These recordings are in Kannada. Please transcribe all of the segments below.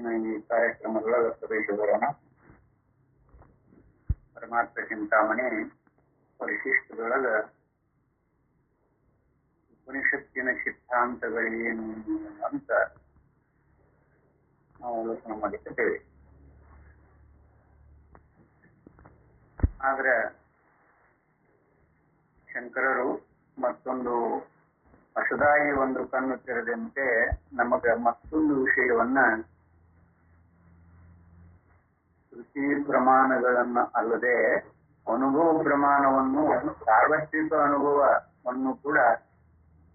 ಇವತ್ತಿನ ಈ ಕಾರ್ಯಕ್ರಮದೊಳಗೆ ಪ್ರವೇಶಿಸೋಣ. ಪರಮಾರ್ಥ ಚಿಂತಾಮಣಿ ಪರಿಶಿಷ್ಟದೊಳಗ ಉಪನಿಷತ್ತಿನ ಸಿದ್ಧಾಂತಗಳೇನು ಅಂತ ನಾವು ಆಲೋಚನೆ ಮಾಡಿದ್ದೇವೆ. ಆದ್ರೆ ಶಂಕರರು ಮತ್ತೊಂದು ಹೊಸದಾಗಿ ಒಂದು ಕಣ್ಣು ತೆರೆದಂತೆ ನಮಗೆ ಮತ್ತೊಂದು ವಿಷಯವನ್ನ ಶ್ರುತಿ ಪ್ರಮಾಣಗಳನ್ನ ಅಲ್ಲದೆ ಅನುಭವ ಪ್ರಮಾಣವನ್ನು ಸಾರ್ವತ್ರಿಕ ಅನುಭವವನ್ನು ಕೂಡ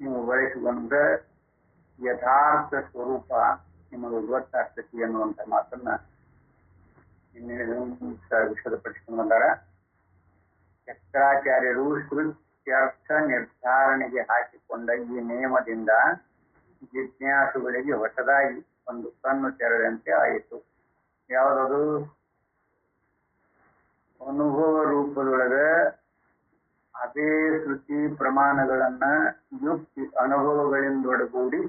ನೀವು ಬಳಸಿಕೊಂಡ ಯಥಾರ್ಥ ಸ್ವರೂಪ ನಿಮಗೆ ಗೊತ್ತಾಗ್ತತಿ ಅನ್ನುವಂಥ ಮಾತನ್ನ ವಿಷದಪಡಿಸಿಕೊಂಡು ಬಂದಾರ. ಶಂಕರಾಚಾರ್ಯರು ಶ್ರುತ್ಯರ್ಥ ನಿರ್ಧಾರಣೆಗೆ ಹಾಕಿಕೊಂಡ ಈ ನಿಯಮದಿಂದ ಜಿಜ್ಞಾಸುಗಳಿಗೆ ಹೊಸದಾಗಿ ಒಂದು ಕಣ್ಣು ತೆರೆದಂತೆ ಆಯಿತು. ಯಾವುದದು? ಅನುಭವ ರೂಪದೊಳಗೆ ಅದೇ ಶ್ರುತಿ ಪ್ರಮಾಣಗಳನ್ನ ಯುಕ್ತಿ ಅನುಭವಗಳಿಂದೊಡಗೂಡಿ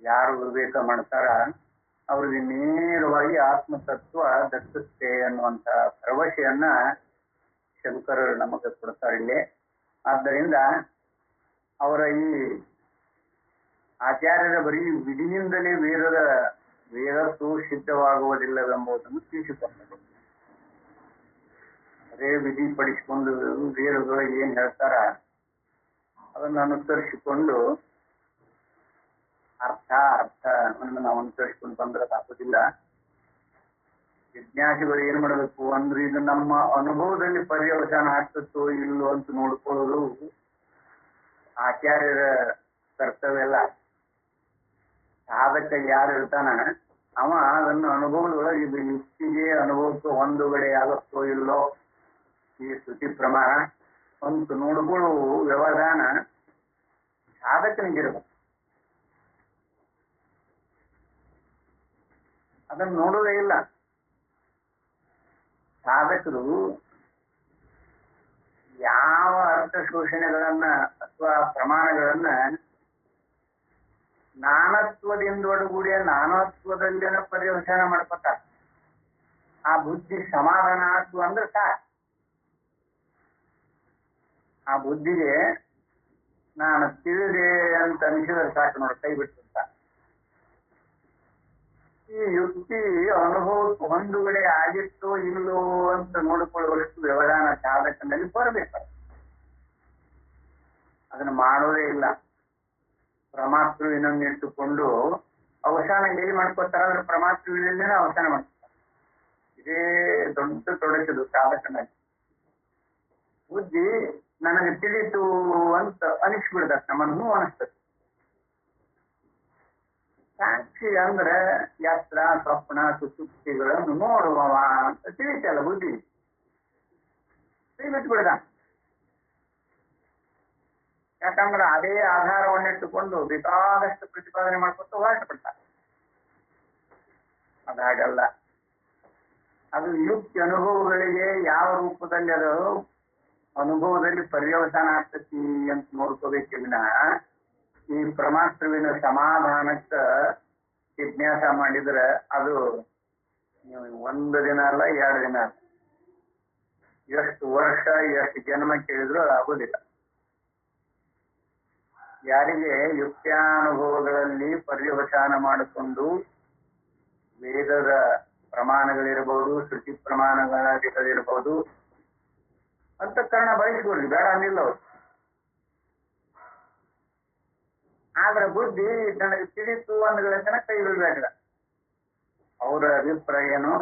ಯಾರು ವಿವೇಕ ಮಾಡ್ತಾರ ಅವ್ರಿಗೆ ನೇರವಾಗಿ ಆತ್ಮತತ್ವ ದಕ್ಕುತ್ತೆ ಅನ್ನುವಂತ ಭರವಸೆಯನ್ನ ಶಂಕರರು ನಮಗೆ ಕೊಡ್ತಾರೆ ಇಲ್ಲಿ. ಆದ್ದರಿಂದ ಅವರ ಈ ಆಚಾರ್ಯರ ಬರೀ ವಿಧಿಯಿಂದಲೇ ವೇದತ್ತು ಸಿದ್ಧವಾಗುವುದಿಲ್ಲವೆಂಬುದನ್ನು ತಿಳಿಸಿಕೊಂಡರು. ಅದೇ ವಿಧಿ ಪಡಿಸಿಕೊಂಡು ವೇದಗಳು ಏನ್ ಹೇಳ್ತಾರ ಅದನ್ನು ಅನುಸರಿಸಿಕೊಂಡು ಅರ್ಥ ನಾವು ಅನುಸರಿಸಿಕೊಂಡು ಬಂದ್ರೆ ಆಗುದಿಲ್ಲ. ಜಿಜ್ಞಾಸಿಗಳು ಏನ್ ಮಾಡಬೇಕು ಅಂದ್ರೆ ಇದು ನಮ್ಮ ಅನುಭವದಲ್ಲಿ ಪರ್ಯವಸಾನ ಆಗ್ತತ್ತೋ ಇಲ್ಲೋ ಅಂತ ನೋಡ್ಕೊಳ್ಳೋದು ಆಚಾರ್ಯರ ಕರ್ತವ್ಯ ಅಲ್ಲ. ಸಾಧಕ ಯಾರು ಇರ್ತಾನ ಅವ ಅದನ್ನು ಅನುಭವದೊಳಗೆ ಇದು ಯುಕ್ತಿಗೆ ಅನುಭವಕ್ಕೆ ಹೊಂದುಗಡೆ ಆಗುತ್ತೋ ಇಲ್ಲೋ ಈ ಶ್ರುತಿ ಪ್ರಮಾಣ ಅಂತ ನೋಡ್ಕೊಳ್ಳೋ ವ್ಯವಧಾನ ಸಾಧಕನಿಗಿರ್ಬೇಕು. ಅದನ್ನು ನೋಡೋದೇ ಇಲ್ಲ. ಸಾಧಕರು ಯಾವ ಅರ್ಥ ಶೋಷಣೆಗಳನ್ನ ಅಥವಾ ಪ್ರಮಾಣಗಳನ್ನ ನಾನತ್ವದಿಂದೊಡಗೂಡಿಯ ನಾನತ್ವದಲ್ಲಿನ ಪರ್ಯವಸಾನ ಮಾಡ್ಕೊತಾರ. ಆ ಬುದ್ಧಿ ಸಮಾಧಾನ ಆತು ಅಂದ್ರೆ ಸಾಕು. ಆ ಬುದ್ಧಿಗೆ ನಾನು ತಿಳಿದೆ ಅಂತ ಅನಿಸಿದ್ರೆ ಸಾಕು ನೋಡಿ, ಕೈ ಬಿಟ್ಟು. ಈ ಯುಕ್ತಿ ಅನುಭವಕ್ಕೆ ಹೊಂದುಗಡೆ ಆಗಿತ್ತೋ ಇಲ್ಲೋ ಅಂತ ನೋಡಿಕೊಳ್ಳುವಷ್ಟು ವ್ಯವಧಾನ ಸಾಧಕನಲ್ಲಿ ಬರಬೇಕು. ಅದನ್ನು ಮಾಡೋದೇ ಇಲ್ಲ. ಪ್ರಮಾತೃವಿನನ್ನು ಇಟ್ಟುಕೊಂಡು ಅವಸಾನ ಎಲ್ಲಿ ಮಾಡ್ಕೋತಾರ ಅಂದ್ರೆ ಪ್ರಮಾತೃವಿನಲ್ಲೇ ಅವಸಾನ ಮಾಡ್ಕೊತಾರೆ. ಇದೇ ದೊಡ್ಡ ತೊಡಕಿದು ಸಾಧಕನಲ್ಲಿ. ಬುದ್ಧಿ ನನಗೆ ತಿಳಿತು ಅಂತ ಅನಿಸ್ಬಿಡ್ತದೆ, ನಮ್ಮನ್ನು ಅನಿಸ್ತದೆ. ಸಾಕ್ಷಿ ಅಂದ್ರೆ ಯತ್ರ ಸ್ವಪ್ನ ಸುಸುಪ್ತಿಗಳನ್ನು ನೋಡುವವ ಅಂತ ತಿಳಿತಲ್ಲ ಬುದ್ಧಿ. ಬಿಟ್ಬಿಡ್ದ. ಯಾಕಂದ್ರೆ ಅದೇ ಆಧಾರವನ್ನಿಟ್ಟುಕೊಂಡು ಬೇಕಾದಷ್ಟು ಪ್ರತಿಪಾದನೆ ಮಾಡ್ಕೊತ ಹೊರಟುಬಿಡ್ತಾರೆ. ಅದು ಹಾಗಲ್ಲ. ಅದು ಯುಕ್ತಿ ಅನುಭವಗಳಿಗೆ ಯಾವ ರೂಪದಲ್ಲಿ ಅದು ಅನುಭವದಲ್ಲಿ ಪರ್ಯವಸಾನ ಆಗ್ತತಿ ಅಂತ ನೋಡ್ಕೋಬೇಕಿಲ್ಲ. ಈ ಪ್ರಮಾತೃವಿನ ಸಮಾಧಾನಕ್ಕ ಜಿಜ್ಞಾಸ ಮಾಡಿದ್ರೆ ಅದು ನೀವು ಒಂದು ದಿನ ಅಲ್ಲ, 2 ದಿನ ಅಲ್ಲ, ಎಷ್ಟು ವರ್ಷ ಎಷ್ಟು ಜನ್ಮ ಕೇಳಿದ್ರು ಅದು ಆಗುದಿಲ್ಲ. ಯಾರಿಗೆ ಯುಕ್ತಾನುಭವಗಳಲ್ಲಿ ಪರ್ಯವಸಾನ ಮಾಡಿಕೊಂಡು ವೇದದ ಪ್ರಮಾಣಗಳಿರಬಹುದು, ಶ್ರುತಿ ಪ್ರಮಾಣಗಳಿರಬಹುದು, ಅಂತಃಕರಣ ಬಯಸ್ಕೊಡ್ಲಿ, ಬೇಡ ಅಂದಿಲ್ಲ ಅವರು. ಆದ್ರೆ ಬುದ್ಧಿ ನನಗೆ ತಿಳಿತು ಅಂದ್ಗಳನ್ನ ಕೈ ಬಿಡ್ಬೇಕಿಲ್ಲ. ಅವರ ಅಭಿಪ್ರಾಯ ಏನು?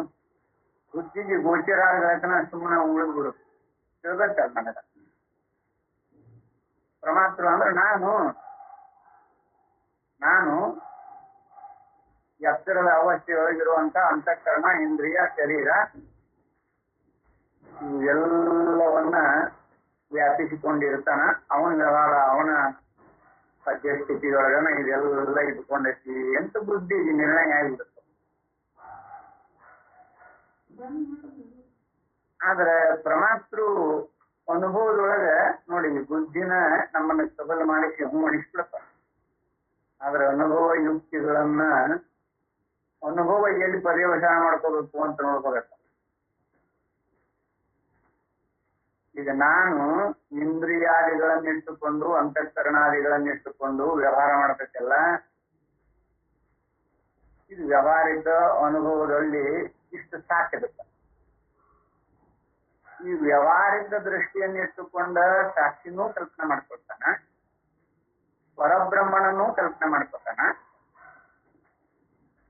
ಬುದ್ಧಿಗೆ ಗೋಚರ ಆಗತನ ಸುಮ್ಮನೆ ಉಳಿದು ಬಿಡು, ತಿಳ್ಬೇಕಲ್ಲ ನನಗ. ಪ್ರಮಾತೃ ಅಂದ್ರೆ ನಾನು ಎತ್ತರದ ಅವಸ್ಥೆಯೊಳಗಿರುವಂತ ಅಂತಃಕರಣ, ಇಂದ್ರಿಯ, ಶರೀರ ಇವೆಲ್ಲವನ್ನ ವ್ಯಾಪಿಸಿಕೊಂಡಿರ್ತಾನ. ಅವನ ವ್ಯವಹಾರ, ಅವನ ಸದ್ಯ ಸ್ಥಿತಿಯೊಳಗನ ಇದೆಲ್ಲ ಇಟ್ಕೊಂಡೈತಿ ಅಂತ ಬುದ್ಧಿಗೆ ನಿರ್ಣಯ ಆಗಿಬಿಡುತ್ತೆ. ಆದ್ರೆ ಪ್ರಮಾತೃ ಅನುಭವದೊಳಗೆ ನೋಡಿ ಬುದ್ಧಿನ ನಮ್ಮನ್ನ ಸಬಲ ಮಾಡಿಸಿ ಅಣಿಸ್ಬಿಡತ್ತ. ಆದ್ರೆ ಅನುಭವ ಯುಕ್ತಿಗಳನ್ನ ಅನುಭವ ಎಲ್ಲಿ ಪರ್ಯವಸಾನ ಮಾಡ್ಕೋಬೇಕು ಅಂತ ನೋಡ್ಕೋಬೇಕು. ಈಗ ನಾನು ಇಂದ್ರಿಯಾದಿಗಳನ್ನಿಟ್ಟುಕೊಂಡು ಅಂತಃಕರಣಾದಿಗಳನ್ನಿಟ್ಟುಕೊಂಡು ವ್ಯವಹಾರ ಮಾಡಬೇಕಲ್ಲ, ಇದು ವ್ಯವಹಾರಿಕ ಅನುಭವದಲ್ಲಿ ಇಷ್ಟು ಸಾಕಿರುತ್ತೆ. ಈ ವ್ಯವಹಾರಿಕ ದೃಷ್ಟಿಯನ್ನಿಟ್ಟುಕೊಂಡ ಸಾಕ್ಷಿನೂ ಕಲ್ಪನೆ ಮಾಡ್ಕೊಳ್ತಾನ, ಪರಬ್ರಹ್ಮಣನೂ ಕಲ್ಪನೆ ಮಾಡ್ಕೊತಾನ.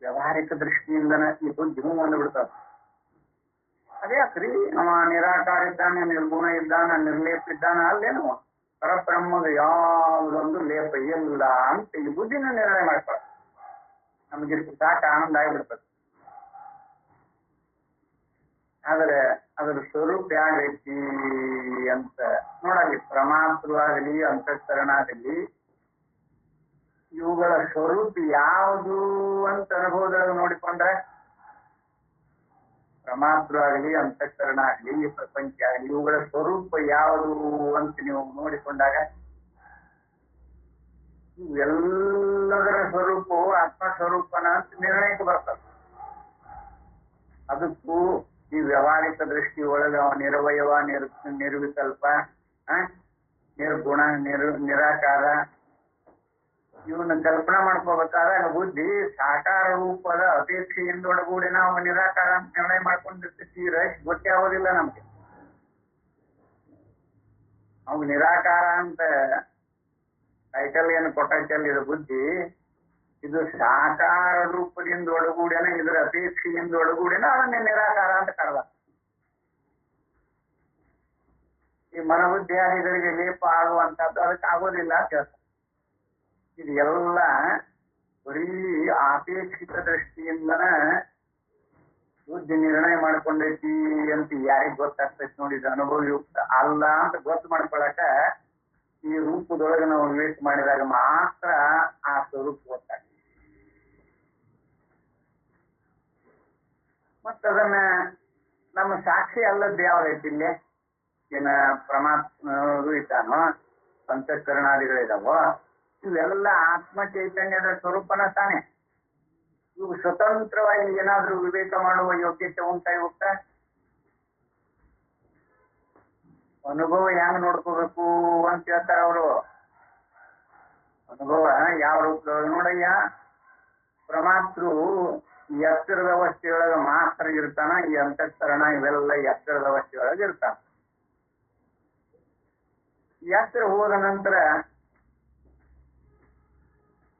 ವ್ಯವಹಾರಿಕ ದೃಷ್ಟಿಯಿಂದನ ಈ ಬುದ್ಧಿ ಒಂದು ಬಿಡ್ತಾರ. ಅದೇ ಯಾಕ್ರಿ ಅವ ನಿರಾಕಾರ ಇದ್ದಾನೆ, ನಿರ್ಗುಣ ಇದ್ದಾನ, ನಿರ್ಲೇಪ ಇದ್ದಾನ, ಅಲ್ಲೇನು ಪರಬ್ರಹ್ಮದ ಯಾವುದೊಂದು ಲೇಪ ಇಲ್ಲ ಅಂತ ಈ ಬುದ್ಧಿನ ನಿರ್ಣಯ ಮಾಡ್ಕೊಳ. ನಮಗಿಷ್ಟು ಸಾಕ ಆನಂದ ಆಗಿಬಿಡ್ತದೆ. ಆದ್ರೆ ಅದರ ಸ್ವರೂಪ ಯಾಗೈತಿ ಅಂತ ನೋಡಲಿ. ಪ್ರಮಾತೃ ಆಗಲಿ ಅಂತಃಕರಣ ಆಗಲಿ ಇವುಗಳ ಸ್ವರೂಪ ಯಾವುದು ಅಂತ ಅನುಭವದೊಳಗೆ ನೋಡಿಕೊಂಡ್ರೆ, ಪ್ರಮಾತೃ ಆಗಲಿ ಅಂತಃಕರಣ ಆಗಲಿ ಈ ಪ್ರಪಂಚ ಆಗಲಿ ಇವುಗಳ ಸ್ವರೂಪ ಯಾವುದು ಅಂತ ನೀವು ನೋಡಿಕೊಂಡಾಗ ಇವೆಲ್ಲದರ ಸ್ವರೂಪವು ಆತ್ಮಸ್ವರೂಪನ ಅಂತ ನಿರ್ಣಯಕ್ಕೆ ಬರ್ತದೆ. ಅದಕ್ಕೂ ಈ ವ್ಯವಹಾರಿಕ ದೃಷ್ಟಿ ಒಳಗೆ ಅವ ನಿರವಯವ, ನಿರ್ವಿಕಲ್ಪ, ನಿರ್ಗುಣ, ನಿರಾಕಾರ ಇವನ್ನ ಕಲ್ಪನಾ ಮಾಡ್ಕೋಬೇಕಾದಾಗ ಬುದ್ಧಿ ಸಾಕಾರ ರೂಪದ ಅಪೇಕ್ಷೆಯಿಂದ ಒಳಗೂಡಿ ನಾವು ನಿರಾಕಾರ ಅಂತ ನಿರ್ಣಯ ಮಾಡ್ಕೊಂಡಿರ್ತೀವಿ. ಗೊತ್ತೇ ಆಗೋದಿಲ್ಲ ನಮ್ಗೆ. ಅವ್ ನಿರಾಕಾರ ಅಂತ ಟೈಟಲ್ ಏನು ಕೊಟ್ಟೈತಲ್ಲ ಇದು ಬುದ್ಧಿ, ಇದು ಸಾಕಾರ ರೂಪದಿಂದ ಒಳಗೂಡಿನ ಇದರ ಅಪೇಕ್ಷೆಯಿಂದ ಒಳಗೂಡಿನ ಅದನ್ನೇ ನಿರಾಕಾರ ಅಂತ ಕರೆದ. ಈ ಮನೋಬುದ್ಧಿಯಾದಿಗಳಿಗೆ ಲೇಪ ಆಗುವಂತದ್ದು ಅದಕ್ಕೆ ಆಗೋದಿಲ್ಲ ಅಂತ ಹೇಳ್ತಾರೆ. ಇದು ಎಲ್ಲ ಬರೀ ಅಪೇಕ್ಷಿತ ದೃಷ್ಟಿಯಿಂದನ ಬುದ್ಧಿ ನಿರ್ಣಯ ಮಾಡ್ಕೊಂಡೈತಿ ಅಂತ ಯಾರಿಗ್ ಗೊತ್ತಾಗ್ತೈತಿ ನೋಡಿದ ಅನುಭವಯುಕ್ತ ಅಲ್ಲ ಅಂತ ಗೊತ್ತು ಮಾಡ್ಕೊಳಕ ಈ ರೂಪದೊಳಗೆ ನಾವು ವಿವೇಕ ಮಾಡಿದಾಗ ಮಾತ್ರ ಆ ಸ್ವರೂಪ ಗೊತ್ತಾಗ್ತದೆ. ಮತ್ತದನ್ನ ನಮ್ಮ ಸಾಕ್ಷಿ ಅಲ್ಲದ್ದು ಯಾವ್ದೈತಿ ಇಲ್ಲಿ? ಏನ ಪರಮಾತ್ಮ ಇದ್ದಾನೋ, ಅಂತಃಕರಣಾದಿಗಳಿದಾವೋ, ಇವೆಲ್ಲ ಆತ್ಮ ಚೈತನ್ಯದ ಸ್ವರೂಪನ ತಾನೆ. ಇವು ಸ್ವತಂತ್ರವಾಗಿ ಏನಾದ್ರೂ ವಿವೇಕ ಮಾಡುವ ಯೋಗ್ಯತೆ ಉಂಟಾ ಇವಕ್ಕ? ಅನುಭವ ಹೆಂಗ್ ನೋಡ್ಕೋಬೇಕು ಅಂತ ಹೇಳ್ತಾರ ಅವರು. ಅನುಭವ ಯಾವ ರೂಪದೊಳಗೆ ನೋಡಯ್ಯ, ಪ್ರಮಾತೃ ಎತ್ತರದ ಅವಸ್ಥೆಯೊಳಗೆ ಮಾತ್ರ ಇರ್ತಾನ, ಈ ಅಂತಃಕರಣ ಇವೆಲ್ಲ ಎತ್ತರದ ಅವಸ್ಥೆಯೊಳಗೆ ಇರ್ತಾನ. ಎತ್ತರ ಹೋದ ನಂತರ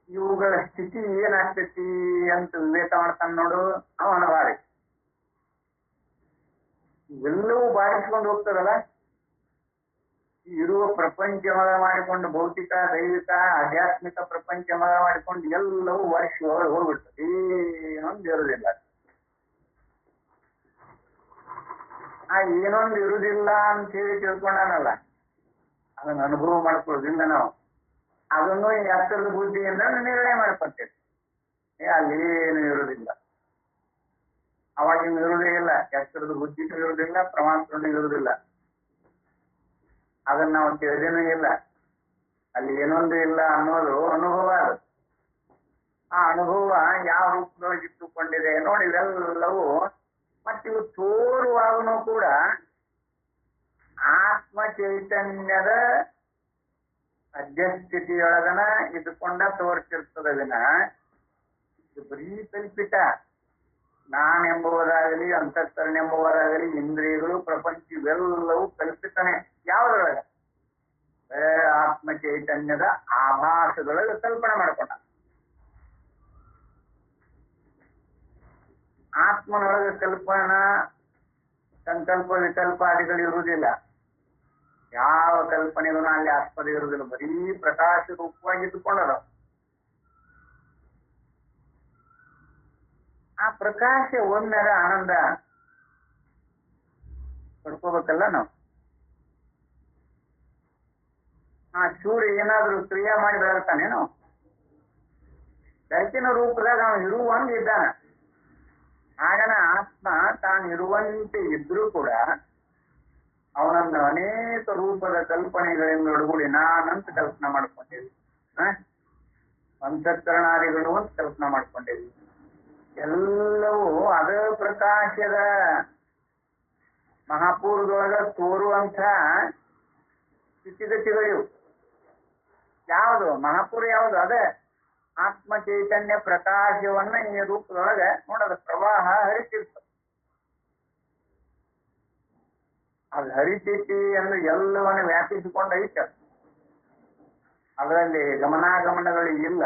ಇವುಗಳ ಸ್ಥಿತಿ ಏನಾಗ್ತೈತಿ ಅಂತ ವಿವೇಕ ಮಾಡ್ತಾನ ನೋಡು, ಅವನ ಬಾರಿ ಇವೆಲ್ಲವೂ ಬಾರಿಸ್ಕೊಂಡು ಹೋಗ್ತದಲ್ಲ. ಇರುವ ಪ್ರಪಂಚ ಮಗ ಮಾಡಿಕೊಂಡು ಭೌತಿಕ, ದೈವಿಕ, ಆಧ್ಯಾತ್ಮಿಕ ಪ್ರಪಂಚ ಮಗ ಮಾಡಿಕೊಂಡು ಎಲ್ಲವೂ ವರ್ಷ ಹೋಗ್ಬಿಡ್ತದೆ. ಏನೊಂದು ಇರುವುದಿಲ್ಲ. ಆ ಏನೊಂದು ಇರುವುದಿಲ್ಲ ಅಂತ ಹೇಳಿ ತಿಳ್ಕೊಂಡಾನಲ್ಲ, ಅದನ್ನ ಅನುಭವ ಮಾಡ್ಕೊಳ್ಳೋದಿಲ್ಲ ನಾವು. ಅದನ್ನು ಎತ್ತರದ ಬುದ್ಧಿಯಿಂದ ನಿರ್ಣಯ ಮಾಡ್ಕೊತೇವೆ. ಅಲ್ಲಿ ಏನು ಇರುವುದಿಲ್ಲ, ಅವಾಗಿನ ಇರುವುದೇ ಇಲ್ಲ. ಎತ್ತರದ ಬುದ್ಧಿನೂ ಇರುವುದಿಲ್ಲ, ಪ್ರಮಾಣನೂ ಇರುವುದಿಲ್ಲ. ಅದನ್ನ ನಾವು ತಿಳಿದೇನೂ ಇಲ್ಲ. ಅಲ್ಲಿ ಏನೊಂದು ಇಲ್ಲ ಅನ್ನೋದು ಅನುಭವ. ಅದು ಆ ಅನುಭವ ಯಾವ ರೂಪದೊಳಗೆ ಇಟ್ಟುಕೊಂಡಿದೆ ನೋಡಿ. ಇವೆಲ್ಲವೂ ಮತ್ತಿವು ತೋರುವಾಗನೂ ಕೂಡ ಆತ್ಮ ಚೈತನ್ಯದ ಅಧ್ಯಸ್ಥಿತಿಯೊಳಗನ ಇದ್ದುಕೊಂಡ ತೋರ್ತಿರ್ತದ ವಿನ ಇದು ಬರೀ ಕಲ್ಪಿತ. ನಾನೆಂಬುವುದಾಗಲಿ, ಅಂತಃಕರಣ ಎಂಬುವುದಾಗಲಿ, ಇಂದ್ರಿಯಗಳು, ಪ್ರಪಂಚ ಇವೆಲ್ಲವೂ ಕಲ್ಪಿತನೇ. ಯಾವುದ್ರೊಳಗೆ? ಆತ್ಮ ಚೈತನ್ಯದ ಆಭಾಸದೊಳಗೆ ಕಲ್ಪನೆ ಮಾಡ್ಕೊಂಡ. ಆತ್ಮನೊಳಗೆ ಕಲ್ಪನಾ, ಸಂಕಲ್ಪ, ವಿಕಲ್ಪಾದಿಗಳು ಇರುವುದಿಲ್ಲ. ಯಾವ ಕಲ್ಪನೆಗೂ ಅಲ್ಲಿ ಆಸ್ಪದ ಇರುವುದಿಲ್ಲ. ಬರೀ ಪ್ರಕಾಶ ರೂಪವಾಗಿ ಇದ್ದುಕೊಂಡದ. ಆ ಪ್ರಕಾಶ ಒಂದರ ಆನಂದ ಪಡ್ಕೋಬೇಕಲ್ಲ ನಾವು. ಆ ಸೂರ್ಯ ಏನಾದ್ರೂ ಕ್ರಿಯೆ ಮಾಡಿ ಬೆಳಗ್ತಾನೇನು? ಬೆಳಕಿನ ರೂಪದಾಗ ಅವನು ಇರುವಂಗೆ ಇದ್ದಾನ. ಆಗನ ಆತ್ಮ ತಾನು ಇರುವಂತೆ ಇದ್ರೂ ಕೂಡ ಅವನನ್ನು ಅನೇಕ ರೂಪದ ಕಲ್ಪನೆಗಳಿಂದ ಒಳಗೂಡಿ ನಾನಂತ ಕಲ್ಪನಾ ಮಾಡ್ಕೊಂಡಿದ್ವಿ. ಅಂತಃಕರಣಾದಿಗಳು ಅಂತ ಕಲ್ಪನಾ ಮಾಡ್ಕೊಂಡಿದ್ವಿ. ಎಲ್ಲವೂ ಅದ ಪ್ರಕಾಶದ ಮಹಾಪೂರ್ವದೊಳಗ ತೋರುವಂಥ ಸ್ಥಿತಿಗತಿಗಳಿವು. ಯಾವುದು ಮಹಾಪೂರ್ ಯಾವುದು? ಅದೇ ಆತ್ಮ ಚೈತನ್ಯ ಪ್ರಕಾಶವನ್ನ ಈ ರೂಪದೊಳಗೆ ನೋಡೋದು ಪ್ರವಾಹ ಹರಿತಿರ್ತದೆ. ಅದು ಹರಿತೈತಿ ಅಂದ್ರೆ ಎಲ್ಲವನ್ನು ವ್ಯಾಪಿಸಿಕೊಂಡು ಐತೆ. ಅದರಲ್ಲಿ ಗಮನಾಗಮನಗಳು ಇಲ್ಲ.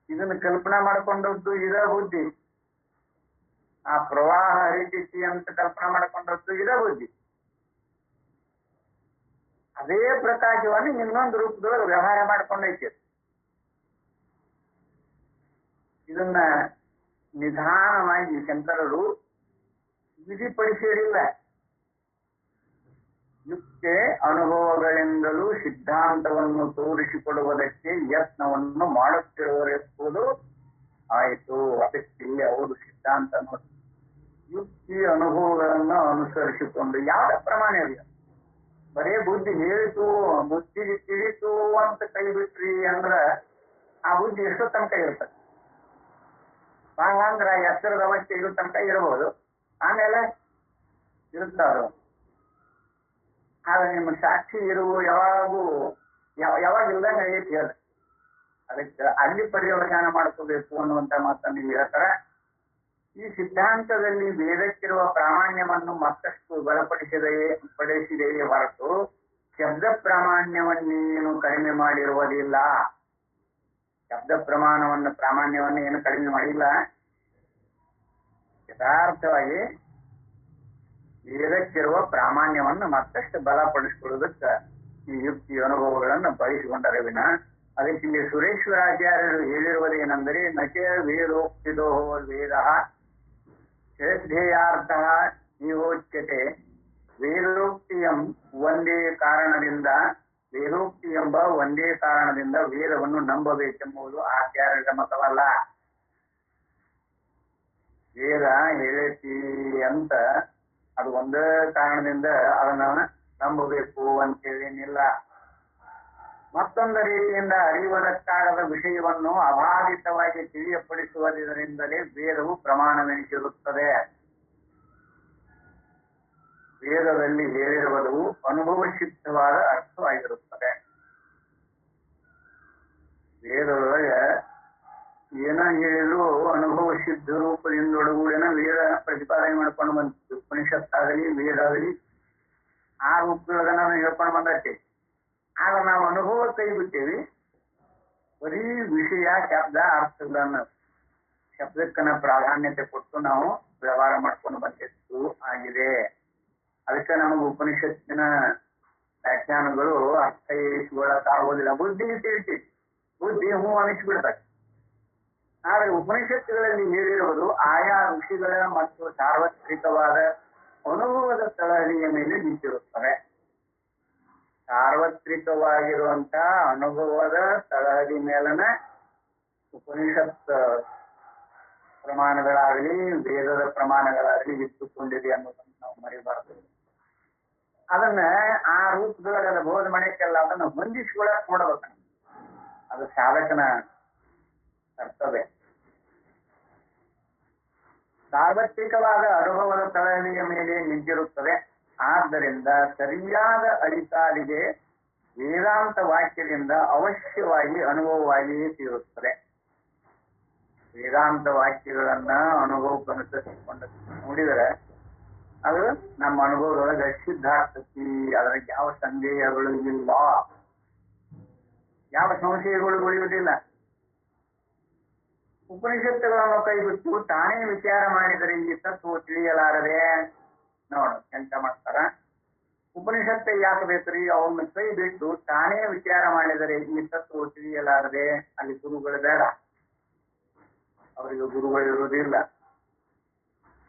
ಇದನ್ನು ಕಲ್ಪನಾ ಮಾಡಿಕೊಂಡದ್ದು ಇದ ಬುದ್ಧಿ. ಆ ಪ್ರವಾಹ ಹರಿತೈತಿ ಅಂತ ಕಲ್ಪನಾ ಮಾಡಿಕೊಂಡದ್ದು ಇದ ಬುದ್ಧಿ. ಅದೇ ಪ್ರಕಾಶವನ್ನು ಇನ್ನೊಂದು ರೂಪದೊಳಗೆ ವ್ಯವಹಾರ ಮಾಡ್ಕೊಂಡೈತಿ. ಇದನ್ನ ನಿಧಾನವಾಗಿ ಶಂಕರರು ವಿಧಿಪಡಿಸಿರಲಿಲ್ಲ. ಯುಕ್ತಿ ಅನುಭವಗಳಿಂದಲೂ ಸಿದ್ಧಾಂತವನ್ನು ತೋರಿಸಿಕೊಡುವುದಕ್ಕೆ ಯತ್ನವನ್ನು ಮಾಡುತ್ತಿರುವರೆಂಬುದು ಆಯಿತು. ಅದಕ್ಕೆ ಅವರು ಸಿದ್ಧಾಂತ ನೋಡಿ ಯುಕ್ತಿ ಅನುಭವಗಳನ್ನು ಅನುಸರಿಸಿಕೊಂಡು ಯಾವ ಪ್ರಮಾಣ ಇಲ್ಲ. ಬರೇ ಬುದ್ಧಿ ಹೇಳಿತು, ಬುದ್ಧಿಗೆ ತಿಳಿತು ಅಂತ ಕೈ ಬಿಟ್ರಿ ಅಂದ್ರ ಆ ಬುದ್ಧಿ ಎಷ್ಟೋ ತನಕ ಇರ್ತದೆ. ಅಂದ್ರ ಎತ್ತರದ ಅವಸ್ಥೆ ಇರೋ ತನಕ ಇರಬಹುದು, ಆಮೇಲೆ ಇರುತ್ತಾರ. ಆದ್ರೆ ನಿಮ್ಮ ಸಾಕ್ಷಿ ಇರುವ ಯಾವಾಗ ಇಲ್ದಂಗ ಐತಿ ಹೇಳ. ಅದಕ್ಕೆ ಅಲ್ಲಿ ಪರ್ಯವಸಾನ ಮಾಡ್ಕೋಬೇಕು ಅನ್ನುವಂತ ಮಾತನ್ನು ಹೇಳ್ತಾರೆ. ಈ ಸಿದ್ಧಾಂತದಲ್ಲಿ ವೇದಕ್ಕಿರುವ ಪ್ರಾಮಾಣ್ಯವನ್ನು ಮತ್ತಷ್ಟು ಬಲಪಡಿಸಿದೆಯೇ ಹೊರತು ಶಬ್ದ ಪ್ರಾಮಾಣ್ಯವನ್ನೇನು ಕಡಿಮೆ ಮಾಡಿರುವುದಿಲ್ಲ. ಶಬ್ದ ಪ್ರಾಮಾಣ್ಯವನ್ನು ಏನು ಕಡಿಮೆ ಮಾಡಿಲ್ಲ. ಯಥಾರ್ಥವಾಗಿ ವೇದಕ್ಕಿರುವ ಪ್ರಾಮಾಣ್ಯವನ್ನು ಮತ್ತಷ್ಟು ಬಲಪಡಿಸಿಕೊಳ್ಳುವುದಕ್ಕೆ ಈ ಯುಕ್ತಿ ಅನುಭವಗಳನ್ನು ಬಳಸಿಕೊಂಡರೆ ವಿನ ಅದಕ್ಕೆ ಇಲ್ಲಿ ಸುರೇಶ್ವರಾಚಾರ್ಯರು ಹೇಳಿರುವುದೇನೆಂದರೆ ನಚ ವೇದೋಕ್ತಿದೋ ವೇದ ಶ್ರೇಷ್ಠೇಯಾರ್ಥ ಜೀವೋಚ್ಯತೆ. ವೇದೋಕ್ತಿಯಂ ಒಂದೇ ಕಾರಣದಿಂದ ವೇದೋಕ್ತಿ ಎಂಬ ಒಂದೇ ಕಾರಣದಿಂದ ವೇದವನ್ನು ನಂಬಬೇಕೆಂಬುದು ಆಚಾರ್ಯರ ಮತವಲ್ಲ. ವೇದ ಹೇಳತಿ ಅಂತ ಅದು ಒಂದೇ ಕಾರಣದಿಂದ ಅದನ್ನ ನಂಬಬೇಕು ಅಂತೇಳೇನಿಲ್ಲ. ಮತ್ತೊಂದು ರೀತಿಯಿಂದ ಅರಿಯುವುದಕ್ಕಾಗದ ವಿಷಯವನ್ನು ಅಬಾಧಿತವಾಗಿ ತಿಳಿಯಪಡಿಸುವುದರಿಂದಲೇ ವೇದವು ಪ್ರಮಾಣವೆನಿಸಿರುತ್ತದೆ. ವೇದದಲ್ಲಿ ಹೇಳಿರುವುದು ಅನುಭವ ಸಿದ್ಧವಾದ ಅರ್ಥವಾಗಿರುತ್ತದೆ. ವೇದದೊಳಗೆ ಏನ ಹೇಳಿದ್ರು ಅನುಭವ ಸಿದ್ಧ ರೂಪದಿಂದೊಡಗೂಡಿನ ವೇದ ಪ್ರತಿಪಾದನೆ ಮಾಡ್ಕೊಂಡು ಬಂತು. ಉಪನಿಷತ್ತಾಗಲಿ ವೇದ ಆಗಲಿ ಆ ರೂಪದೊಳಗ ನಾವು ಹೇಳ್ಕೊಂಡು ಬಂದೈತಿ. ಆಗ ನಾವು ಅನುಭವ ಕೈ ಬಿಟ್ಟೇವಿ. ಬರೀ ವಿಷಯ ಶಬ್ದ ಅರ್ಥಗಳನ್ನು ಶಬ್ದಕ್ಕನ ಪ್ರಾಧಾನ್ಯತೆ ಕೊಟ್ಟು ನಾವು ವ್ಯವಹಾರ ಮಾಡ್ಕೊಂಡು ಬಂದಿತ್ತು ಆಗಿದೆ. ಅದಕ್ಕೆ ನಮಗೆ ಉಪನಿಷತ್ತಿನ ವ್ಯಾಖ್ಯಾನಗಳು ಅರ್ಥೈಸಿಕೊಳ್ಳಕ್ಕಾಗೋದಿಲ್ಲ. ಬುದ್ಧಿ ತಿಳಿಸಿ ಬುದ್ಧಿ ಹೂ ಅನಿಸ್ಬಿಡ್ತಾರೆ. ಆದರೆ ಉಪನಿಷತ್ತುಗಳಲ್ಲಿ ಹೇಳಿರುವುದು ಆಯಾ ಋಷಿಗಳ ಮತ್ತು ಸಾರ್ವತ್ರಿಕವಾದ ಅನುಭವದ ತಳಹದಿಯ ಮೇಲೆ ನಿಂತಿರುತ್ತವೆ. ಸಾರ್ವತ್ರಿಕವಾಗಿರುವಂತ ಅನುಭವದ ತಳಹದಿ ಮೇಲನ ಉಪನಿಷತ್ ಪ್ರಮಾಣಗಳಾಗಲಿ ವೇದದ ಪ್ರಮಾಣಗಳಾಗಲಿ ಇಟ್ಟುಕೊಂಡಿದೆ ಅನ್ನೋದನ್ನು ನಾವು ಮರಿಬಾರದು. ಅದನ್ನ ಆ ರೂಪದೊಳಗೆ ಬೋಧ ಮಾಡಕ್ಕೆಲ್ಲ ಅದನ್ನು ಹೊಂದಿಸಿಕೊಳ್ಳಕ್ ನೋಡ್ಬೇಕು. ಅದು ಸಾಧಕನ ಕರ್ತವ್ಯ. ಸಾರ್ವತ್ರಿಕವಾದ ಅನುಭವದ ತಳಹದಿಯ ಮೇಲೆ ನಿಂತಿರುತ್ತದೆ. ಆದ್ದರಿಂದ ಸರಿಯಾದ ಅಧಿಕಾರಿಗೆ ವೇದಾಂತ ವಾಕ್ಯದಿಂದ ಅವಶ್ಯವಾಗಿ ಅನುಭವವಾಗಿಯೇ ತೀರುತ್ತದೆ. ವೇದಾಂತ ವಾಕ್ಯಗಳನ್ನ ಅನುಭವಕ್ಕನುಸರಿಸಿಕೊಂಡ ನೋಡಿದರೆ ಅದು ನಮ್ಮ ಅನುಭವದೊಳಗೆ ಸಿದ್ಧಾರ್ಥಿ. ಅದಕ್ಕೆ ಯಾವ ಸಂದೇಹಗಳು ಇಲ್ಲ, ಯಾವ ಸಂಶಯಗಳು ಉಳಿಯುವುದಿಲ್ಲ. ಉಪನಿಷತ್ತುಗಳನ್ನು ಕೈಬಿಟ್ಟು ತಾನೇ ವಿಚಾರ ಮಾಡಿದರೆ ಈ ತತ್ವ ತಿಳಿಯಲಾರದೆ ನೋಡ ಎಂತ ಮಾಡ್ತಾರ. ಉಪನಿಷತ್ತು ಯಾಕೆ ಬೇಕ್ರಿ? ಅವನ್ನ ಕೈ ಬಿಟ್ಟು ತಾನೇ ವಿಚಾರ ಮಾಡಿದರೆ ಈ ತತ್ವ ತಿಳಿಯಲಾರದೆ. ಅಲ್ಲಿ ಗುರುಗಳು ಬೇಡ, ಅವರಿಗೆ ಗುರುಗಳು ಇರುವುದಿಲ್ಲ.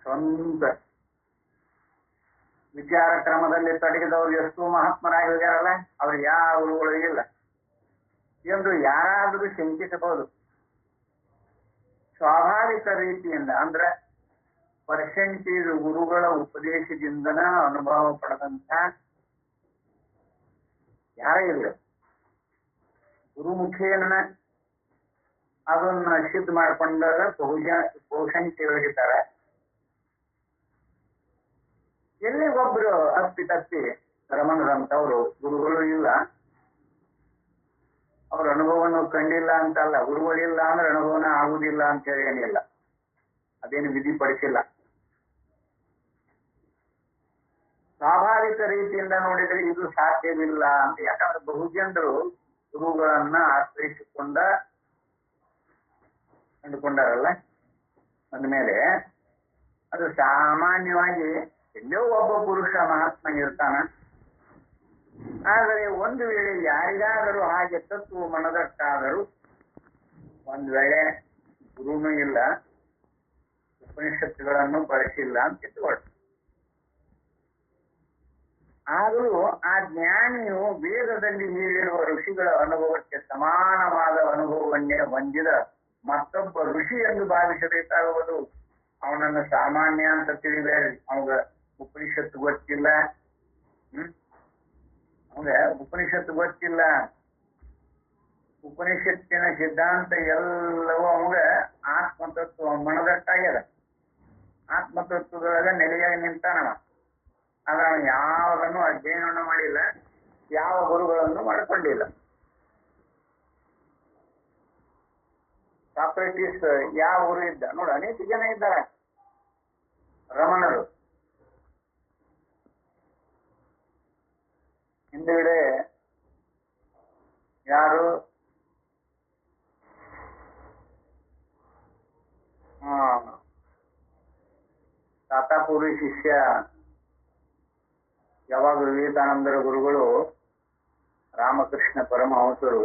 ಸ್ವಂತ ವಿಚಾರ ಕ್ರಮದಲ್ಲಿ ತೊಡಗಿದವರು ಎಷ್ಟು ಮಹಾತ್ಮರಾಗಿ ಹೋಗ್ಯಾರಲ್ಲ, ಅವ್ರಿಗೆ ಯಾವ ಗುರುಗಳು ಇಲ್ಲ ಎಂದು ಯಾರಾದರೂ ಶಂಕಿಸಬಹುದು. ಸ್ವಾಭಾವಿಕ ರೀತಿಯಿಂದ ಅಂದ್ರೆ ಪರ್ಸೆಂಟೇಜ್ ಗುರುಗಳ ಉಪದೇಶದಿಂದನ ಅನುಭವ ಪಡೆದಂತ ಯಾರೇ ಇಲ್ಲ. ಗುರುಮುಖೇನ ಅದನ್ನ ಸಿದ್ಧ ಮಾಡ್ಕೊಂಡಾಗ ಬಹುಸಂಖ್ಯೆ ಹಿಡಿತಾರೆ. ಎಲ್ಲಿ ಒಬ್ರು ಅಪ್ಪಿ ತಪ್ಪಿ ರಮಣರಂತವ್ರು ಗುರುಗಳು ಇಲ್ಲ, ಅವ್ರ ಅನುಭವವನ್ನು ಕಂಡಿಲ್ಲ ಅಂತಲ್ಲ, ಗುರುಗಳಿಲ್ಲ ಅಂದ್ರೆ ಅನುಭವನ ಆಗುದಿಲ್ಲ ಅಂತ ಹೇಳಿ ಏನಿಲ್ಲ, ಅದೇನು ವಿಧಿಪಡಿಸಿಲ್ಲ. ಸ್ವಾಭಾವಿಕ ರೀತಿಯಿಂದ ನೋಡಿದ್ರೆ ಇದು ಸಾಧ್ಯವಿಲ್ಲ ಅಂತ. ಯಾಕಂದ್ರೆ ಬಹುಜನರು ಗುರುಗಳನ್ನ ಕಂಡುಕೊಂಡಾರಲ್ಲ, ಅಂದಮೇಲೆ ಅದು ಸಾಮಾನ್ಯವಾಗಿ ಎಲ್ಲೋ ಒಬ್ಬ ಪುರುಷ ಮಹಾತ್ಮ ಇರ್ತಾನ. ಆದರೆ ಒಂದು ವೇಳೆ ಯಾರಿಗಾದರೂ ಹಾಗೆ ತತ್ವ ಮನದಟ್ಟಾದರೂ, ಒಂದು ವೇಳೆ ಗುರುನೂ ಇಲ್ಲ, ಉಪನಿಷತ್ತುಗಳನ್ನು ಬಳಸಿಲ್ಲ ಅಂತ ಇಟ್ಕೊಳ್ಳಿ. ಆದರೂ ಆ ಜ್ಞಾನಿಯು ವೇದದಲ್ಲಿ ಹೇಳಿರುವ ಋಷಿಗಳ ಅನುಭವಕ್ಕೆ ಸಮಾನವಾದ ಅನುಭವವನ್ನೇ ಹೊಂದಿದ ಮತ್ತೊಬ್ಬ ಋಷಿ ಎಂದು ಭಾವಿಸಬೇಕಾಗುವುದು. ಅವನನ್ನು ಸಾಮಾನ್ಯ ಅಂತ ತಿಳಿಬೇಡಿ. ಅವಾಗ ಉಪನಿಷತ್ತು ಗೊತ್ತಿಲ್ಲ, ಅವಾಗ ಉಪನಿಷತ್ತು ಗೊತ್ತಿಲ್ಲ, ಉಪನಿಷತ್ತಿನ ಸಿದ್ಧಾಂತ ಎಲ್ಲವೂ ಅವಾಗ ಆತ್ಮತತ್ವ ಮನದಟ್ಟಾಗ್ಯದ. ಆತ್ಮತತ್ವದೊಳಗ ನೆಲೆಯಾಗಿ ನಿಂತಾನವ. ಆದ್ರೆ ಅವನು ಯಾವುದನ್ನು ಅಧ್ಯಯನವನ್ನು ಮಾಡಿಲ್ಲ, ಯಾವ ಗುರುಗಳನ್ನು ಮಾಡಿಕೊಂಡಿಲ್ಲ. ಸಾಕ್ರೆಟಿಸ್ ಯಾವ ಗುರು ಇದ್ದ ನೋಡು, ಅನೇಕ ಜನ ಇದ್ದಾರೆ ರಮಣರು. ಹಿಂದುಗಡೆ ಯಾರು ತಾತಾಪೂರಿ ಶಿಷ್ಯ ಯಾವಾಗ ವಿವೇಕಾನಂದರ ಗುರುಗಳು ರಾಮಕೃಷ್ಣ ಪರಮಹಂಸರು,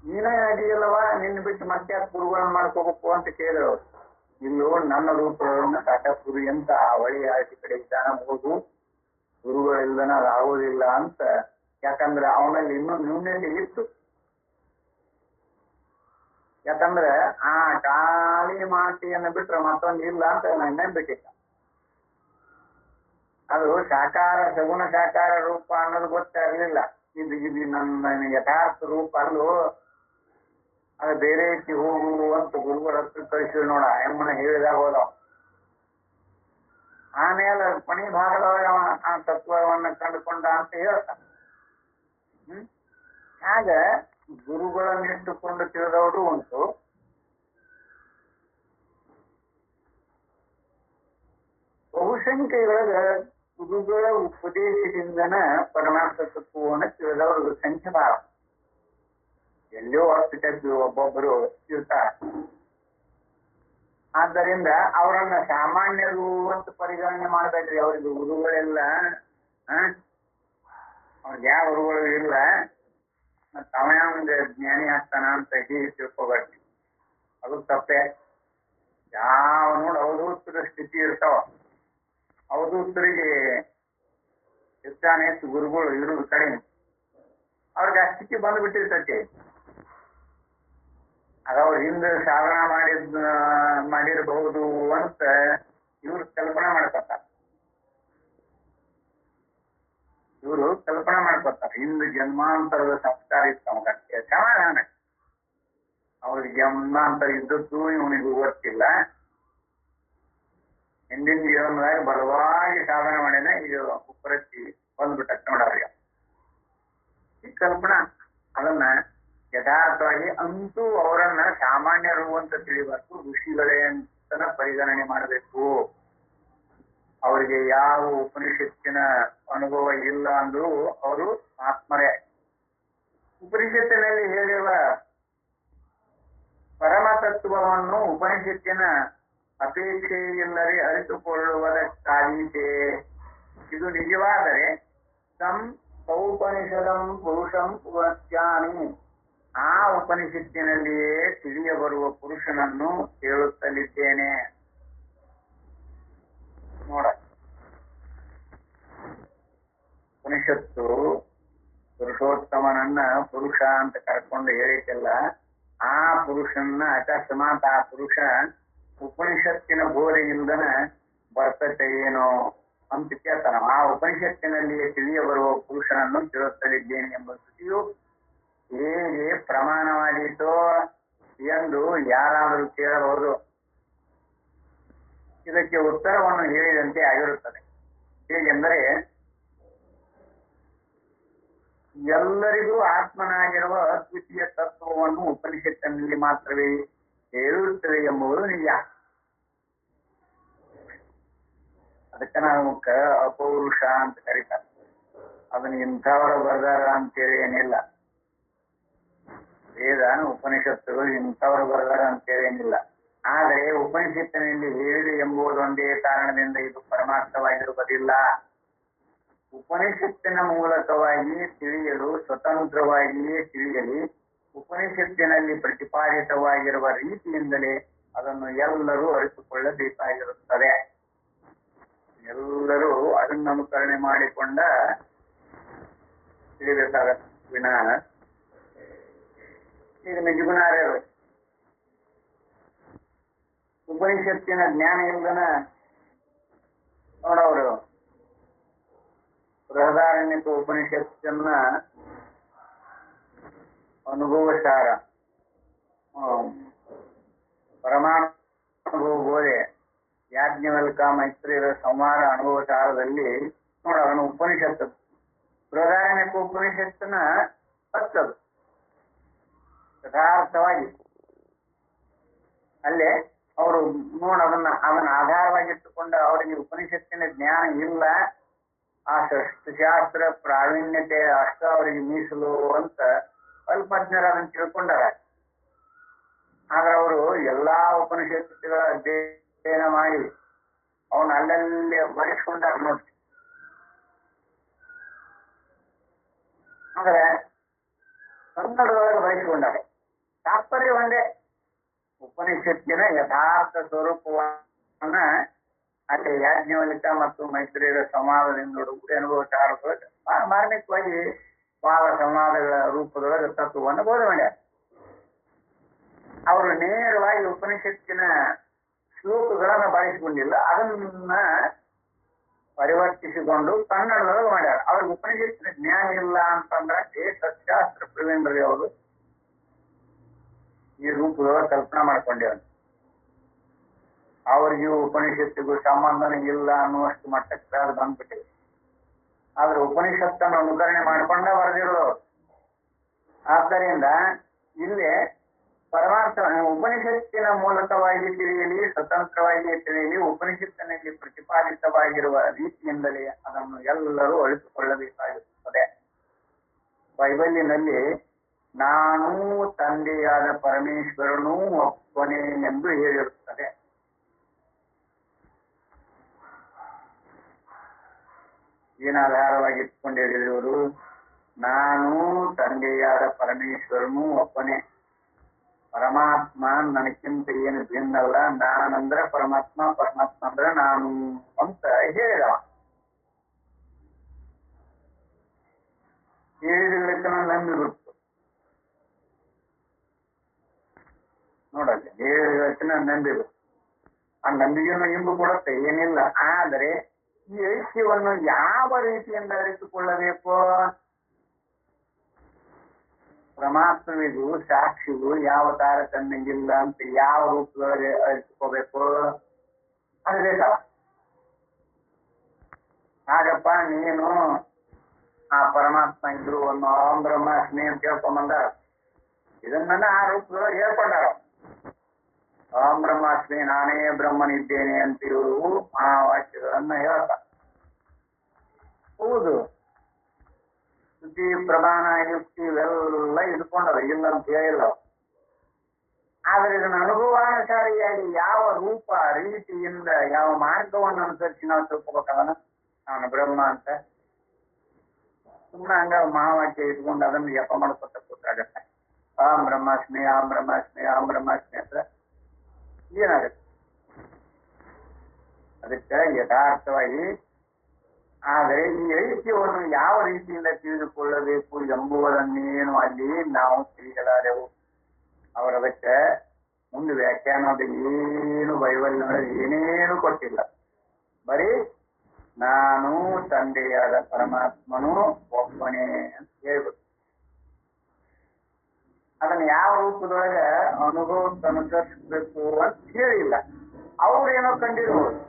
ನೀನೇ ಅಡಿಯಲ್ಲವಾ, ನಿನ್ನ ಬಿಟ್ಟು ಮತ್ತೆ ಗುರುಗಳನ್ನ ಮಾಡ್ಕೋಬೇಕು ಅಂತ ಕೇಳಿದ್ರು. ಇಲ್ಲೂ ನನ್ನ ರೂಪಗಳನ್ನ ತಾತಾಪುರಿ ಅಂತ ಅವಳಿ ಆಯ್ತು ಕಡೆ ಹೋಗು, ಗುರುಗಳಿಲ್ದನ ಅದಾಗೋದಿಲ್ಲ ಅಂತ. ಯಾಕಂದ್ರೆ ಅವನಲ್ಲಿ ಇನ್ನೂ ನ್ಯೂನ್ಯತೆ ಇತ್ತು. ಯಾಕಂದ್ರೆ ಆ ಖಾಲಿ ಮಾತಿಯನ್ನು ಬಿಟ್ರೆ ಮತ್ತೊಂದು ಇಲ್ಲ ಅಂತ ನಾನು ನಂಬಿಟ್ಟಿದ್ದ. ಅದು ಸಾಕಾರ, ಸಗುಣ ಸಾಕಾರ ರೂಪ ಅನ್ನೋದು ಗೊತ್ತಾಗ್ಲಿಲ್ಲ. ಇದು ನನ್ನ ಯಥಾರ್ಥ ರೂಪ ಅಲ್ಲೂ, ಅದು ಬೇರೆ ರೀತಿ ಹೋಗು ಅಂತ ಗುರುಗಳ ಹತ್ರ ಕಳಿಸಿದ್ರು ನೋಡ. ಎಮ್ಮನ ಹೇಳಿದಾಗ ಹೋದವ. ಆಮೇಲೆ ಕೊನೆ ಭಾಗದೊಳಗೆ ಆ ತತ್ವವನ್ನು ಕಂಡುಕೊಂಡ ಅಂತ ಹೇಳ್ತಾನೆ. ಹಾಗ ಗುರುಗಳನ್ನಿಟ್ಟುಕೊಂಡು ತಿಳಿದವರು ಉಂಟು. ಬಹುಸಂಖ್ಯೆಯೊಳಗ ಗುರುಗಳ ಉಪದೇಶದಿಂದನ ಪರಮಾರ್ಥ ತತ್ವವನ್ನು ತಿಳಿದವರು ಸಂಖ್ಯೆ ಭಾಳ. ಎಲ್ಲೋ ಹೊರತು ಒಬ್ಬೊಬ್ಬರು ಇರ್ತಾರೆ. ಆದ್ದರಿಂದ ಅವರನ್ನ ಸಾಮಾನ್ಯರು ಅಂತ ಪರಿಗಣನೆ ಮಾಡಬೇಡ್ರಿ. ಅವ್ರಿಗೆ ಗುರುಗಳೆಲ್ಲ, ಅವ್ರಿಗೆ ಯಾವ ಗುರುಗಳು ಇಲ್ಲ, ಮತ್ತ ಅವನ ಜ್ಞಾನಿ ಆಗ್ತಾನ ಅಂತ ಹೀಗೆ ತಿಳ್ಕೊಬೇಡ್ರಿ. ಅದು ತಪ್ಪೆ. ಯಾವ ನೋಡಿ ಅವಧೂತರ ಸ್ಥಿತಿ ಇರ್ತಾವ, ಅವಧೂತರಿಗೆ ಹೆಚ್ಚಾನೆ ಗುರುಗಳು ಇರುವುದು ಕಡಿಮೆ. ಅವ್ರಿಗೆ ಆ ಸ್ಥಿತಿ ಬಂದ್ಬಿಟ್ಟಿರ್ತೈತಿ. ಅದವ್ರ ಹಿಂದೆ ಸಾಧನ ಮಾಡಿರಬಹುದು ಅಂತ ಇವ್ರು ಕಲ್ಪನಾ ಮಾಡ್ಕೊತಾರೆ. ಹಿಂದೆ ಜನ್ಮಾಂತರದ ಸಂಸ್ಕಾರ ಇತ್ತು ಅವಗಕ್ಕೆ ಸಮಾಧಾನ. ಅವ್ರಿಗೆ ಜನ್ಮಾಂತರ ಇದ್ದದ್ದು ಇವನಿಗೂ ಗೊತ್ತಿಲ್ಲ. ಹಿಂದಿನ ಜೀವನದಾಗ ಬಲವಾಗಿ ಸಾಧನೆ ಮಾಡಿನ ಈಗ ಉಪರತ್ತಿ ಬಂದ್ಬಿಟ್ಟ ನೋಡವ್ರಿಗೆ. ಈ ಕಲ್ಪನಾ ಅದನ್ನ ಯಥಾರ್ಥವಾಗಿ ಅಂತೂ ಅವರನ್ನ ಸಾಮಾನ್ಯರು ಅಂತ ತಿಳಿಬೇಕು. ಋಷಿಗಳೇ ಅಂತ ಪರಿಗಣನೆ ಮಾಡಬೇಕು. ಅವರಿಗೆ ಯಾವ ಉಪನಿಷತ್ತಿನ ಅನುಭವ ಇಲ್ಲ ಅಂದ್ರೂ ಅವರು ಆತ್ಮರೇ. ಉಪನಿಷತ್ತಿನಲ್ಲಿ ಹೇಳಿರುವ ಪರಮತತ್ವವನ್ನು ಉಪನಿಷತ್ತಿನ ಅಪೇಕ್ಷೆ ಇಲ್ಲದೆ ಅರಿತುಕೊಳ್ಳುವುದಕ್ಕಾದೀತೆ. ಇದು ನಿಜವಾದರೆ ಸೌಪನಿಷದಂ ಪುರುಷಂ ಪುರಸ್ಯಾಮಿ, ಆ ಉಪನಿಷತ್ತಿನಲ್ಲಿಯೇ ತಿಳಿಯ ಬರುವ ಪುರುಷನನ್ನು ಹೇಳುತ್ತಲಿದ್ದೇನೆ. ನೋಡ, ಉಪನಿಷತ್ತು ಪುರುಷೋತ್ತಮನನ್ನ ಪುರುಷ ಅಂತ ಕರ್ಕೊಂಡು ಹೇಳಿಕಲ್ಲ, ಆ ಪುರುಷನ್ನ ಅಕಸ್ಮಾತ್ ಆ ಪುರುಷ ಉಪನಿಷತ್ತಿನ ಬೋಧೆಯಿಂದನ ಬರ್ತತೆ ಏನೋ ಅಂತ ಕೇಳ್ತಾನ. ಆ ಉಪನಿಷತ್ತಿನಲ್ಲಿಯೇ ತಿಳಿಯ ಬರುವ ಪುರುಷನನ್ನು ತಿಳಿಯುತ್ತಲಿದ್ದೇನೆ ಎಂಬ ಶ್ರುತಿಯು ಹೇಗೆ ಪ್ರಮಾಣವಾದೀತೋ ಎಂದು ಯಾರಾದರೂ ಕೇಳಬಹುದು. ಇದಕ್ಕೆ ಉತ್ತರವನ್ನು ಹೇಳಿದಂತೆ ಆಗಿರುತ್ತದೆ. ಹೇಗೆಂದರೆ, ಎಲ್ಲರಿಗೂ ಆತ್ಮನಾಗಿರುವ ಅದ್ವಿತೀಯ ತತ್ವವನ್ನು ಉಪನಿಷತ್ತಿನಲ್ಲಿ ಮಾತ್ರವೇ ಹೇಳುತ್ತದೆ ಎಂಬುದು ನಿಜ. ಅದಕ್ಕೆ ನಾವು ಅಪೌರುಷ ಅಂತ ಕರೀತಾರೆ. ಅದನ್ನ ಇಂಥವರು ಬರ್ದಾರ ಅಂತೇಳಿ ಏನಿಲ್ಲ. ವೇದ ಉಪನಿಷತ್ತುಗಳು ಇಂಥವರು ಬರ್ದಾರ ಅಂತೇಳಿ ಏನಿಲ್ಲ. ಆದರೆ ಉಪನಿಷತ್ತಿನಲ್ಲಿ ಹೇಳಿದೆ ಎಂಬುದೊಂದೇ ಕಾರಣದಿಂದ ಇದು ಪರಮಾರ್ಥವಾಗಿರುವುದಿಲ್ಲ. ಉಪನಿಷತ್ತಿನ ಮೂಲಕವಾಗಿ ತಿಳಿಯಲು ಸ್ವತಂತ್ರವಾಗಿಯೇ ತಿಳಿಯಲಿ. ಉಪನಿಷತ್ತಿನಲ್ಲಿ ಪ್ರತಿಪಾದಿತವಾಗಿರುವ ರೀತಿಯಿಂದಲೇ ಅದನ್ನು ಎಲ್ಲರೂ ಅರಿತುಕೊಳ್ಳಬೇಕಾಗಿರುತ್ತದೆ. ಎಲ್ಲರೂ ಅದನ್ನು ಅನುಕರಣೆ ಮಾಡಿಕೊಂಡ ತಿಳಿಬೇಕಾಗತ್ತೆ ವಿನಃ ಈಗ ನಿಜಗುಣಾರ್ಯರು ಉಪನಿಷತ್ತಿನ ಜ್ಞಾನ ಇಲ್ಲದನ ನೋಡವರು ಬೃಹದಾರಣ್ಯಕ ಉಪನಿಷತ್ತನ್ನ ಅನುಭವಸಾರ ಪರಮಾನುಭವ ಬೋಧೆ ಯಾಜ್ಞವಲ್ಕ ಮೈತ್ರಿಯರ ಸಂಹಾರ ಅನುಭವಸಾರದಲ್ಲಿ ನೋಡವನು ಉಪನಿಷತ್ತು ಬೃಹದಾರಣ್ಯಕ ಉಪನಿಷತ್ತನ್ನ ಹಚ್ಚದು ಯಥಾರ್ಥವಾಗಿ ಅಲ್ಲೇ ಅವರು ಅದನ್ನ ಆಧಾರವಾಗಿಟ್ಟುಕೊಂಡು ಅವರಿಗೆ ಉಪನಿಷತ್ತಿನ ಜ್ಞಾನ ಇಲ್ಲ, ಆ ಶಾಸ್ತ್ರ ಪ್ರಾವೀಣ್ಯತೆ ಅಷ್ಟ ಅವರಿಗೆ ಮೀಸಲು ಅಂತ ಅಲ್ಪಜ್ಞರ ಅದನ್ನು ತಿಳ್ಕೊಂಡಾರ. ಆದ್ರೆ ಅವರು ಎಲ್ಲಾ ಉಪನಿಷತ್ತುಗಳ ಅಧ್ಯಯನ ಮಾಡಿ ಅವನ್ನ ಅಲ್ಲಲ್ಲಿ ಬರೆಸ್ಕೊಂಡಾರ ನೋಡಿ. ಆದ್ರೆ ಕನ್ನಡದೊಳಗೆ ಬರೆಸಿಕೊಂಡಾರೆ. ತಾತ್ಪರ್ಯ ಒಂದೇ, ಉಪನಿಷತ್ತಿನ ಯಥಾರ್ಥ ಸ್ವರೂಪವನ್ನ ಅಲ್ಲಿ ಯಾಜ್ಞವಲ್ಕ ಮತ್ತು ಮೈತ್ರಿಯರ ಸಂವಾದದಿಂದ ಅನುಭವಸಾರದೊಳಗೆ ಮಾರ್ಮಿಕವಾಗಿ ವಾದ ಸಂವಾದಗಳ ರೂಪದೊಳಗೆ ತತ್ವವನ್ನು ಬೋಧನೆ ಮಾಡ್ಯಾರ. ಅವರು ನೇರವಾಗಿ ಉಪನಿಷತ್ತಿನ ಶ್ಲೋಕಗಳನ್ನು ಬಳಸಿಕೊಂಡಿಲ್ಲ, ಅದನ್ನ ಪರಿವರ್ತಿಸಿಕೊಂಡು ಕನ್ನಡದೊಳಗೆ ಮಾಡ್ಯಾರ. ಅವ್ರಿಗೆ ಉಪನಿಷತ್ತಿನ ಜ್ಞಾನ ಇಲ್ಲ ಅಂತಂದ್ರೆ ಸತ್ಶಾಸ್ತ್ರ ಪ್ರವೀಣರು ಅವರು ಈ ರೂಪದೊಳಗೆ ಕಲ್ಪನಾ ಮಾಡ್ಕೊಂಡೇವ. ಅವ್ರಿಗೆ ಉಪನಿಷತ್ತಿಗೂ ಸಂಬಂಧನೇ ಇಲ್ಲ ಅನ್ನುವಷ್ಟು ಮಟ್ಟಕ್ಕೆ ಅದು ಬಂದ್ಬಿಟ್ಟಿದೆ. ಆದ್ರೆ ಉಪನಿಷತ್ತನ್ನು ಅನುಕರಣೆ ಮಾಡ್ಕೊಂಡ ಬರೆದಿರೋದು. ಆದ್ದರಿಂದ ಇಲ್ಲೇ ಪರಮಾರ್ಥ ಉಪನಿಷತ್ತಿನ ಮೂಲಕವಾಗಿ ತಿಳಿಯಲಿ, ಸ್ವತಂತ್ರವಾಗಿ ತಿಳಿಯಲಿ, ಉಪನಿಷತ್ತಿನಲ್ಲಿ ಪ್ರತಿಪಾದಿತವಾಗಿರುವ ರೀತಿಯಿಂದಲೇ ಅದನ್ನು ಎಲ್ಲರೂ ಅಳಿಸಿಕೊಳ್ಳಬೇಕಾಗುತ್ತದೆ. ಬೈಬಲಿನಲ್ಲಿ ನಾನು ತಂದೆಯಾದ ಪರಮೇಶ್ವರನೂ ಒಬ್ಬನೇ ಎಂದು ಹೇಳಿರುತ್ತದೆ. ಏನಾಧಾರವಾಗಿ ಇಟ್ಕೊಂಡು ಹೇಳಿದವರು, ನಾನು ತಂದೆಯಾದ ಪರಮೇಶ್ವರನೂ ಒಬ್ಬನೇ, ಪರಮಾತ್ಮ ನನಕ್ಕಿಂತ ಏನು ಭಿನ್ನಲ್ಲ, ನಾನಂದ್ರೆ ಪರಮಾತ್ಮ, ಪರಮಾತ್ಮ ಅಂದ್ರೆ ನಾನು ಅಂತ ಹೇಳಿದವ. ಹೇಳಿದಕ್ಕೆ ನಾನು ನಂಬಿ ಗೊತ್ತು ನೋಡಲ್ಲಿ, ಹೇಳಿದಕ್ಕೆ ನಾನು ನಂಬಿ ಗೊತ್ತು. ಆ ನಂಬಿಕೆಯನ್ನು ಇಂಬು ಕೊಡುತ್ತೆ, ಏನಿಲ್ಲ. ಆದರೆ ಈ ಐಕ್ಯವನ್ನು ಯಾವ ರೀತಿಯಿಂದ ಅರಿತುಕೊಳ್ಳಬೇಕು? ಪರಮಾತ್ಮನಿಗೂ ಸಾಕ್ಷಿಗೂ ಯಾವ ತಾರತಮ್ಯ ಇಲ್ಲ ಅಂತ ಯಾವ ರೂಪದೊಳಗೆ ಅರಿತುಕೋಬೇಕು? ಅದು ಬೇಕಲ್ಲ. ಹಾಗಪ್ಪ ನೀನು ಆ ಪರಮಾತ್ಮ ಇದ್ರು ಒಂದು ಓಂ ಬ್ರಹ್ಮಾಸ್ಮಿ ಅಂತ ಹೇಳ್ಕೊಂಬಂದ, ಇದನ್ನ ಆ ರೂಪದೊಳಗೆ ಹೇಳ್ಕೊಂಡಾರ. ಓಂ ಬ್ರಹ್ಮಾಸ್ಮಿ, ನಾನೇ ಬ್ರಹ್ಮನಿದ್ದೇನೆ ಅಂತ ಇವರು ಆ ವಾಕ್ಯಗಳನ್ನ ಹೇಳ್ತಾರೆ. ಹೌದು, ಶ್ರುತಿ ಪ್ರಮಾಣ ಯುಕ್ತಿ ಇವೆಲ್ಲ ಇದ್ಕೊಂಡದ, ಇಲ್ಲ ಅಂತ ಹೇಳಿಲ್ಲ. ಆದ್ರೆ ಇದನ್ನ ಅನುಭವಾನುಸಾರಿಯಾಗಿ ಯಾವ ರೂಪ ರೀತಿಯಿಂದ ಯಾವ ಮಾರ್ಗವನ್ನು ಅನುಸರಿಸಿ ನಾವು ತಿಳ್ಕೊಬೇಕಲ್ಲ ನಾನು ಬ್ರಹ್ಮ ಅಂತ. ಸುಮ್ಮನೆ ಹಂಗ ಮಹಾವಾಕ್ಯ ಇಟ್ಕೊಂಡು ಅದನ್ನು ಜಪ ಮಾಡ್ಕೊತ ಕೂತಾಗತ್ತೆ. ಆಂ ಬ್ರಹ್ಮಾಸ್ಮಿ, ಆಂ ಬ್ರಹ್ಮಾಸ್ಮಿ, ಆಂ ಬ್ರಹ್ಮಾಸ್ಮಿ ಅಂದ್ರೆ ಏನಾಗುತ್ತೆ? ಅದಕ್ಕೆ ಯಥಾರ್ಥವಾಗಿ ಆದರೆ ಈ ಐಕ್ಯವನ್ನು ಯಾವ ರೀತಿಯಿಂದ ತಿಳಿದುಕೊಳ್ಳಬೇಕು ಎಂಬುದನ್ನೇನು ಅಲ್ಲಿ ನಾವು ತಿಳಿಸಲಾರೆವು. ಅವರದಕ್ಕೆ ಮುಂದೆ ವ್ಯಾಖ್ಯಾನದ ಏನು ಬೈಬಲ್ನಲ್ಲಿ ಏನೇನು ಕೊಟ್ಟಿಲ್ಲ. ಬರೀ ನಾನು ತಂದೆಯಾದ ಪರಮಾತ್ಮನು ಒಬ್ಬನೇ ಅಂತ ಹೇಳ್ಬೇಕು. ಅದನ್ನ ಯಾವ ರೂಪದೊಳಗ ಅನುಭವಕ್ಕೆ ಅನುಸರಿಸಬೇಕು ಅಂತ ಹೇಳಿಲ್ಲ. ಅವ್ರೇನೋ ಕಂಡಿರ್ಬೋದು,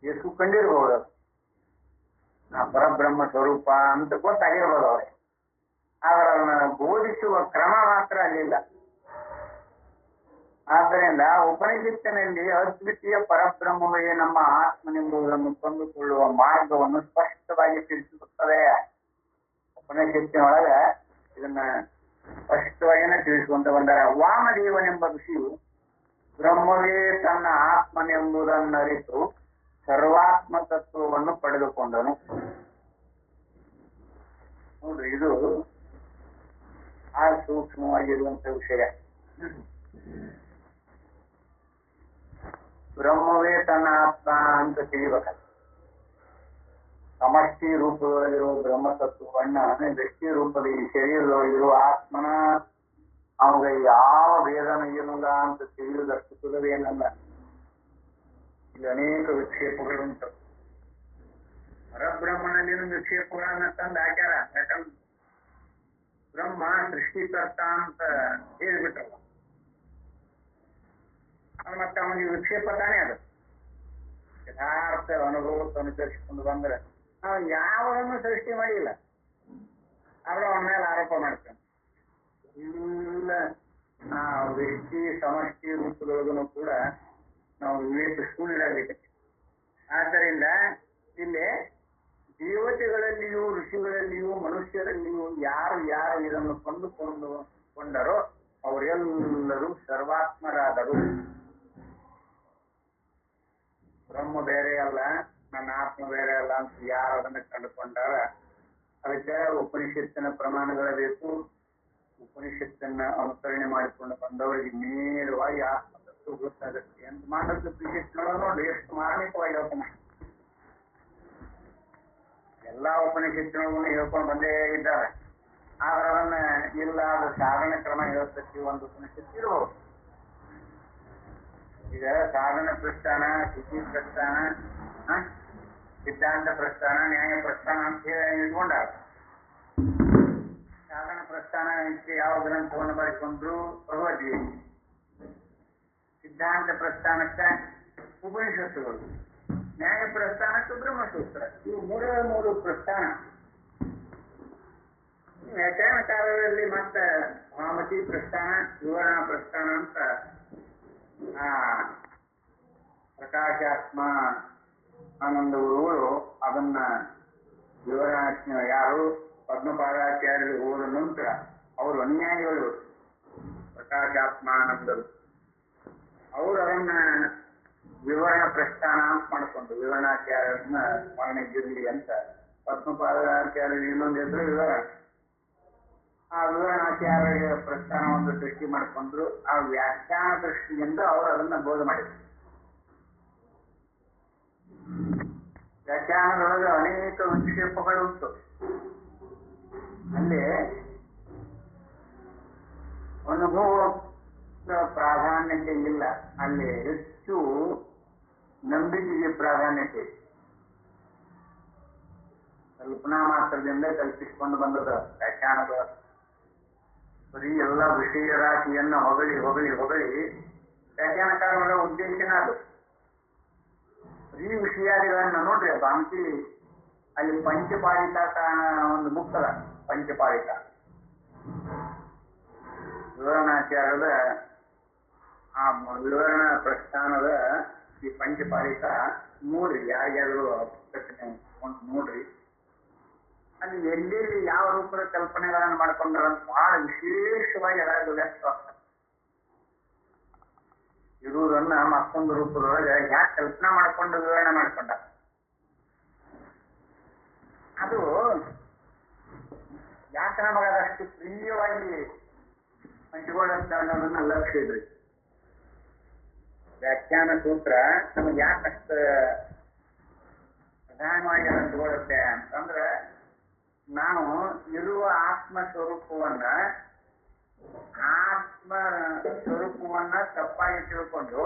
ಎಷ್ಟು ಕಂಡಿರ್ಬೋದು, ಆ ಪರಬ್ರಹ್ಮ ಸ್ವರೂಪ ಅಂತ ಗೊತ್ತಾಗಿರ್ಬೋದು ಅವ್ರಿಗೆ. ಆದ್ರೆ ಅದನ್ನ ಬೋಧಿಸುವ ಕ್ರಮ ಮಾತ್ರ ಅಲ್ಲಿಲ್ಲ. ಆದ್ದರಿಂದ ಉಪನಿಷತ್ತಿನಲ್ಲಿ ಅದ್ವಿತೀಯ ಪರಬ್ರಹ್ಮವೇ ನಮ್ಮ ಆತ್ಮನೆಂಬುದನ್ನು ಕಂಡುಕೊಳ್ಳುವ ಮಾರ್ಗವನ್ನು ಸ್ಪಷ್ಟವಾಗಿ ತಿಳಿಸುತ್ತದೆ. ಉಪನಿಷತ್ತಿನೊಳಗ ಇದನ್ನ ಸ್ಪಷ್ಟವಾಗಿಯೇ ತಿಳಿಸುವಂತ ಬಂದರೆ, ವಾಮದೇವನೆಂಬ ಋಷಿಯು ಬ್ರಹ್ಮವೇ ತನ್ನ ಆತ್ಮನೆಂಬುದನ್ನರಿತು ಸರ್ವಾತ್ಮ ತತ್ವವನ್ನು ಪಡೆದುಕೊಂಡನು. ನೋಡ್ರಿ, ಇದು ಆ ಸೂಕ್ಷ್ಮವಾಗಿರುವಂತ ವಿಷಯ. ಬ್ರಹ್ಮವೇ ತನ್ನ ಆತ್ಮ ಅಂತ ತಿಳಿಬೇಕಲ್ಲ. ಸಮಷ್ಟಿ ರೂಪದಲ್ಲಿರುವ ಬ್ರಹ್ಮತತ್ವವನ್ನ ವ್ಯಕ್ತಿ ರೂಪದ ಈ ಶರೀರದೊಳಗಿರುವ ಆತ್ಮನ ಅವಾಗ ಯಾವ ಭೇದನ ಏನಿಲ್ಲ ಅಂತ ತಿಳಿಯುವುದಷ್ಟು ಸುಲಭೇನಲ್ಲ. ಇಲ್ಲಿ ಅನೇಕ ವಿಕ್ಷೇಪಗಳುಂಟು. ಪರಬ್ರಹ್ಮನಲ್ಲಿನ ವಿಕ್ಷೇಪಗಳನ್ನ ತಂದು ಹಾಕ್ಯಾರ. ಯಾಕಂದ್ರೆ ಬ್ರಹ್ಮ ಸೃಷ್ಟಿಕರ್ತ ಅಂತ ಹೇಳಿಬಿಟ್ರಲ್ಲ, ಮತ್ತೆ ಅವನಿಗೆ ವಿಕ್ಷೇಪ ತಾನೇ ಅದು. ಯಥಾರ್ಥ ಅನುಭವಕ್ಕೆ ಅನುಸರಿಸಿಕೊಂಡು ಬಂದ್ರೆ ನಾವು ಯಾವನನ್ನು ಸೃಷ್ಟಿ ಮಾಡಿಲ್ಲ, ಆದ್ರೆ ಅವನ ಮೇಲೆ ಆರೋಪ ಮಾಡ್ತೇನೆ. ಇಲ್ಲ, ಆ ವ್ಯಕ್ತಿ ಸಮಷ್ಟಿ ರೂಪದೊಳಗೂ ಕೂಡ ನಾವು ವಿವೇಕ ಶೂನ್ಯರಾಗಲಿಕ್ಕೆ. ಆದ್ದರಿಂದ ಇಲ್ಲಿ ದೇವತೆಗಳಲ್ಲಿಯೂ ಋಷಿಗಳಲ್ಲಿಯೂ ಮನುಷ್ಯರಲ್ಲಿಯೂ ಯಾರು ಯಾರು ಇದನ್ನು ಕೊಂಡರೋ ಅವರೆಲ್ಲರೂ ಸರ್ವಾತ್ಮರಾದರು. ಬ್ರಹ್ಮ ಬೇರೆ ಅಲ್ಲ, ನನ್ನ ಆತ್ಮ ಬೇರೆ ಅಲ್ಲ ಅಂತ ಯಾರು ಅದನ್ನ ಕಂಡುಕೊಂಡಾರ ಅದಕ್ಕೆ ಉಪನಿಷತ್ತಿನ ಪ್ರಮಾಣಗಳ ಬೇಕು. ಉಪನಿಷತ್ತನ್ನ ಅನುಸರಣೆ ಮಾಡಿಕೊಂಡು ಬಂದವರಿಗೆ ನೇರವಾಗಿ ಆತ್ಮತತ್ವ ಗೊತ್ತಾಗುತ್ತೆ. ಅಂತ ಮಾಡೋದು ಉಪನಿಷತ್ತಿನೊಳಗೆ ನೋಡಿ ಎಷ್ಟು ಮಾರ್ಮಿಕವಾಗಿ ಹೇಳ್ತಾನೆ. ಎಲ್ಲಾ ಉಪನಿಷತ್ತಿನೊಳಗೂ ಹೇಳ್ಕೊಂಡು ಬಂದೇ ಇದ್ದಾರೆ. ಆದ್ರೆ ಅದನ್ನ ಇಲ್ಲ, ಅದು ಸಾಧನ ಕ್ರಮ ಹೇಳ್ತಕ್ಕಿ ಒಂದು ಉಪನಿಷತ್ತು ಇರಬಹುದು. ಈಗ ಸಾಧನ ಪ್ರಸ್ಥಾನ, ಸ್ಥಿತಿ ಪ್ರಸ್ಥಾನ, ಸಿದ್ಧಾಂತ ಪ್ರಸ್ಥಾನ, ನ್ಯಾಯ ಪ್ರಸ್ಥಾನ ಅಂತ ಹೇಳಿ ಇಟ್ಕೊಂಡಾರ. ಸಾಧನ ಪ್ರಸ್ಥಾನಕ್ಕೆ ಯಾವ ಗ್ರಂಥವನ್ನು ಬರೆಕೊಂಡ್ರು? ಭಗವದ್ಗೀತೆ. ಸಿದ್ಧಾಂತ ಪ್ರಸ್ಥಾನಕ್ಕೆ ಉಪನಿಷತ್ತುಗಳು, ನ್ಯಾಯ ಪ್ರಸ್ಥಾನಕ್ಕೆ ಬ್ರಹ್ಮಸೂತ್ರ. ಇವು ಮೂರು ಪ್ರಸ್ಥಾನ. ವ್ಯಾಖ್ಯಾನಕಾರರಲ್ಲಿ ಮತ್ತೆ ಭಾಮತಿ ಪ್ರಸ್ಥಾನ, ವಿವರಣಾ ಪ್ರಸ್ಥಾನ ಅಂತ ಪ್ರಕಾಶಾತ್ಮ ಆನಂದ ಗುರುಗಳು ಅದನ್ನ ವಿವರಣಾ ಯಾರು ಪದ್ಮಪಾದಾಚಾರ್ಯರು ಹೋದ ನಂತರ ಅವರು ಅನ್ಯಾಯಿಗಳು ಪ್ರಕಾಶಾತ್ಮಾನಂದರು, ಅವರು ಅದನ್ನ ವಿವರಣ ಪ್ರಸ್ಥಾನ ಅಂತ ಮಾಡಿಕೊಂಡು ವಿವರಣಾಚಾರ್ಯರನ್ನ ಸ್ಮರಣೆಗಿರಲಿ ಅಂತ ಪದ್ಮಪಾದಾಚಾರ್ಯರು ಇನ್ನೊಂದು ಹೆಸರು ವಿವರಣ. ಆ ವಿವರಣಾಚಾರ್ಯ ಪ್ರಸ್ಥಾನವನ್ನು ಸೃಷ್ಟಿ ಮಾಡಿಕೊಂಡ್ರು. ಆ ವ್ಯಾಖ್ಯಾನ ದೃಷ್ಟಿಯಿಂದ ಅವರು ಅದನ್ನ ಬೋಧ ಮಾಡಿದ್ರು. ವ್ಯಾಖ್ಯಾನದೊಳಗೆ ಅನೇಕ ವಿಕ್ಷೇಪಗಳುಂಟು. ಅಲ್ಲಿ ಅನುಭವದ ಪ್ರಾಧಾನ್ಯತೆ ಇಲ್ಲ, ಅಲ್ಲಿ ಹೆಚ್ಚು ನಂಬಿಕೆಗೆ ಪ್ರಾಧಾನ್ಯತೆ. ಕಲ್ಪನಾ ಮಾತ್ರದಿಂದ ಕಲ್ಪಿಸಿಕೊಂಡು ಬಂದದ ವ್ಯಾಖ್ಯಾನದ ಬರೀ ಎಲ್ಲ ವಿಷಯ ರಾಶಿಯನ್ನ ಹೊಗಳಿ ಹೊಗಳಿ ಹೊಗಳಿ ವ್ಯಾಖ್ಯಾನಕಾರರ ಉದ್ದೇಶನ ಅದು. ಬರೀ ವಿಷಯಾದಿಗಳನ್ನ ನೋಡ್ರಿ, ಬಾಂಕಿ ಅಲ್ಲಿ ಪಂಚಪಾಲಿಕ ಒಂದು ಬುಕ್ ಅದ, ಪಂಚಪಾಲಿಕ ವಿವರಣಾಚಾರ್ಯದ ಆ ವಿವರಣಾ ಪ್ರಸ್ಥಾನದ ಈ ಪಂಚಪಾಲಿಕ ನೋಡ್ರಿ, ಯಾರ್ಯಾರು ನೋಡ್ರಿ. ಅಲ್ಲಿ ಎಲ್ಲೆಲ್ಲಿ ಯಾವ ರೂಪದ ಕಲ್ಪನೆಗಳನ್ನು ಮಾಡ್ಕೊಂಡ್ರಂತ ಬಹಳ ವಿಶೇಷವಾಗಿ ಎಲ್ಲರಿಗೂ ವ್ಯಕ್ತ ಇರುವುದನ್ನ ಮತ್ತೊಂದು ರೂಪದೊಳಗೆ ಯಾಕೆ ಕಲ್ಪನಾ ಮಾಡ್ಕೊಂಡು ವಿವರಣೆ ಮಾಡ್ಕೊಂಡ. ಅದು ಯಾಕೆ ನಮಗೆ ಅದಷ್ಟು ಪ್ರಿಯವಾಗಿ ಹಂಚಿಕೊಳ್ಳುತ್ತೆ ಅನ್ನೋದನ್ನ ಲಕ್ಷ್ಯ ಇದ್ರಿ. ವ್ಯಾಖ್ಯಾನ ಸೂತ್ರ ನಮಗೆ ಯಾಕಷ್ಟು ಪ್ರಧಾನವಾಗಿ ಹಂಚಿಕೊಳ್ಳುತ್ತೆ ಅಂತಂದ್ರೆ, ನಾವು ಇರುವ ಆತ್ಮ ಸ್ವರೂಪವನ್ನ ತಪ್ಪಾಗಿ ತಿಳ್ಕೊಂಡು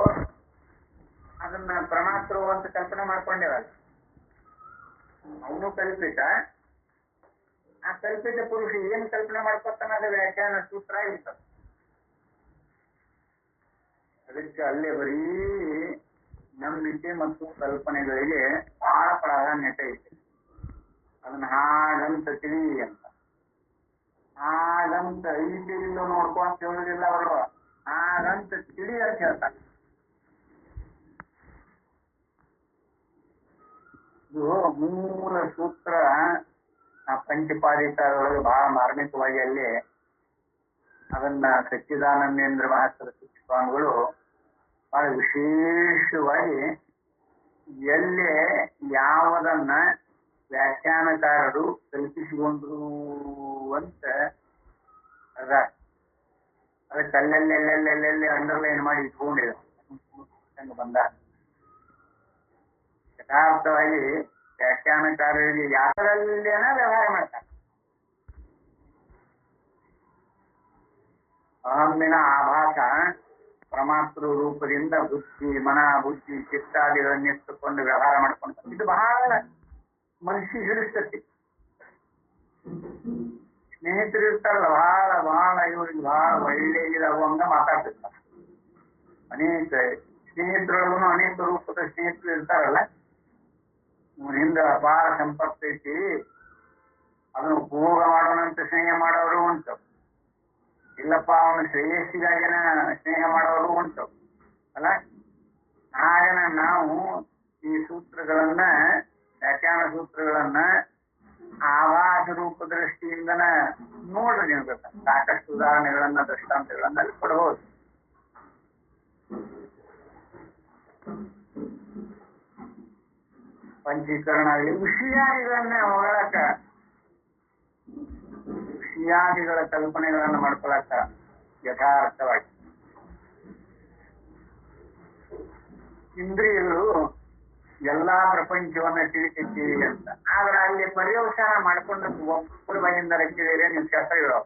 ಅದನ್ನ ಪ್ರಮಾತ್ರು ಅಂತ ಕಲ್ಪನೆ ಮಾಡ್ಕೊಂಡೇವಲ್ಲ. ಅವನು ಕಲ್ಪಿತ, ಆ ಕಲ್ಪಿತ ಪುರುಷ ಏನ್ ಕಲ್ಪನೆ ಮಾಡ್ಕೊತಾನ ಅದ ವ್ಯಾಖ್ಯಾನ ಸೂತ್ರ ಇರ್ತದೆ. ಅದಕ್ಕೆ ಅಲ್ಲೇ ಬರೀ ನಂಬಿಕೆ ಮತ್ತು ಕಲ್ಪನೆಗಳಿಗೆ ಬಹಳ ಪ್ರಾಧಾನ್ಯತೆ ಐತೆ. ಅದನ್ನ ಹಾಗಂತ ತಿಳಿ ಅಂತ, ಹಾಗಂತ ಐತಿ ಇಲ್ಲೋ ನೋಡ್ಕೊಂತ ಹೇಳುದಿಲ್ಲ ಅವರು, ಹಾಗಂತ ತಿಳಿ ಅಂತ ಹೇಳ್ತಾರೆ. ಇದು ಮೂಲ ಸೂತ್ರ ಆ ಪಂಚಪಾದಿಕಾರೊಳಗೆ ಬಹಳ ಮಾರ್ಮಿಕವಾಗಿ ಅಲ್ಲಿ ಅದನ್ನ ಸಚ್ಚಿದಾನಂದೇಂದ್ರ ಮಹಾಸರಸ್ವತಿ ಸ್ವಾಮಿಗಳು ಬಹಳ ವಿಶೇಷವಾಗಿ ಎಲ್ಲೇ ಯಾವುದನ್ನ ವ್ಯಾಖ್ಯಾನಕಾರರು ಕಲ್ಪಿಸಿಕೊಂಡ್ರು ಅಂತ ಅದ ಅದಕ್ಕೆ ಅಲ್ಲೆಲ್ಲೆಲ್ಲೆಲ್ಲೆಲ್ಲೆ ಅಂಡರ್ಲೈನ್ ಮಾಡಿ ಇಟ್ಕೊಂಡಿದೆ ಬಂದ. ಯಥಾರ್ಥವಾಗಿ ವ್ಯಾಖ್ಯಾನಕಾರರಿಗೆ ಯಾರಲ್ಲೇನ ವ್ಯವಹಾರ ಮಾಡ್ತಾರೆ. ಅಹಮ್ಮಿನ ಆಭಾಸ ಪರಮಾತ್ಮ ರೂಪದಿಂದ ಬುದ್ಧಿ ಮನ ಬುದ್ಧಿ ಚಿತ್ತಾದಿಗಳನ್ನಿಟ್ಟುಕೊಂಡು ವ್ಯವಹಾರ ಮಾಡ್ಕೊಂಡು ಇದು ಬಹಳ ಮನಸ್ಸಿಗೆ ಹಿಡಿಸ್ತತಿ. ಸ್ನೇಹಿತರು ಇರ್ತಾರಲ್ಲ ಬಹಳ ಬಹಳ ಇವ್ರಿಗೆ ಬಹಳ ಒಳ್ಳೆಯದಾಗುವಂಗ ಮಾತಾಡ್ತಿರ್ತಾರೆ. ಅನೇಕ ಸ್ನೇಹಿತರೊಳಗೂ ಅನೇಕ ರೂಪದ ಸ್ನೇಹಿತರು ಇರ್ತಾರಲ್ಲ, ಹಿಂದ ಅಪಾರ ಸಂಪರ್ಕ ಐತಿ, ಅದನ್ನು ಉಪಭೋಗ ಮಾಡೋಣಂತ ಸ್ನೇಹ ಮಾಡೋರು ಉಂಟು, ಇಲ್ಲಪ್ಪ ಅವನು ಶ್ರೇಯಸ್ಸಿಗಾಗಿನ ಸ್ನೇಹ ಮಾಡೋರು ಉಂಟು ಅಲ್ಲ. ಹಾಗನ ನಾವು ಈ ಸೂತ್ರಗಳನ್ನ ವ್ಯಾಖ್ಯಾನ ಸೂತ್ರಗಳನ್ನ ಆಭಾಸ ರೂಪ ದೃಷ್ಟಿಯಿಂದನ ನೋಡ್ರಿ ನೀವು ಸಾಕಷ್ಟು ಉದಾಹರಣೆಗಳನ್ನ ದೃಷ್ಟಾಂತಗಳನ್ನ ಅಲ್ಲಿ ಕೊಡಬಹುದು. ಪಂಚೀಕರಣ ವಿಷಯಾದಿಗಳನ್ನ ಹೊಗಳಕ, ವಿಷಯಾದಿಗಳ ಕಲ್ಪನೆಗಳನ್ನ ಮಾಡ್ಕೊಳಕ ಯಥಾರ್ಥವಾಗಿ ಇಂದ್ರಿಯಗಳು ಎಲ್ಲಾ ಪ್ರಪಂಚವನ್ನ ತಿಳಿಸಿದ್ದೀವಿ ಅಂತ. ಆದ್ರೆ ಅಲ್ಲಿ ಪರ್ಯವಸಾನ ಮಾಡ್ಕೊಂಡು ಒಬ್ಬರ ಬಾಯಿಂದ ರಚಿಸಿದರೆ ನೀವು ಶಾಸ್ತ್ರಗಳು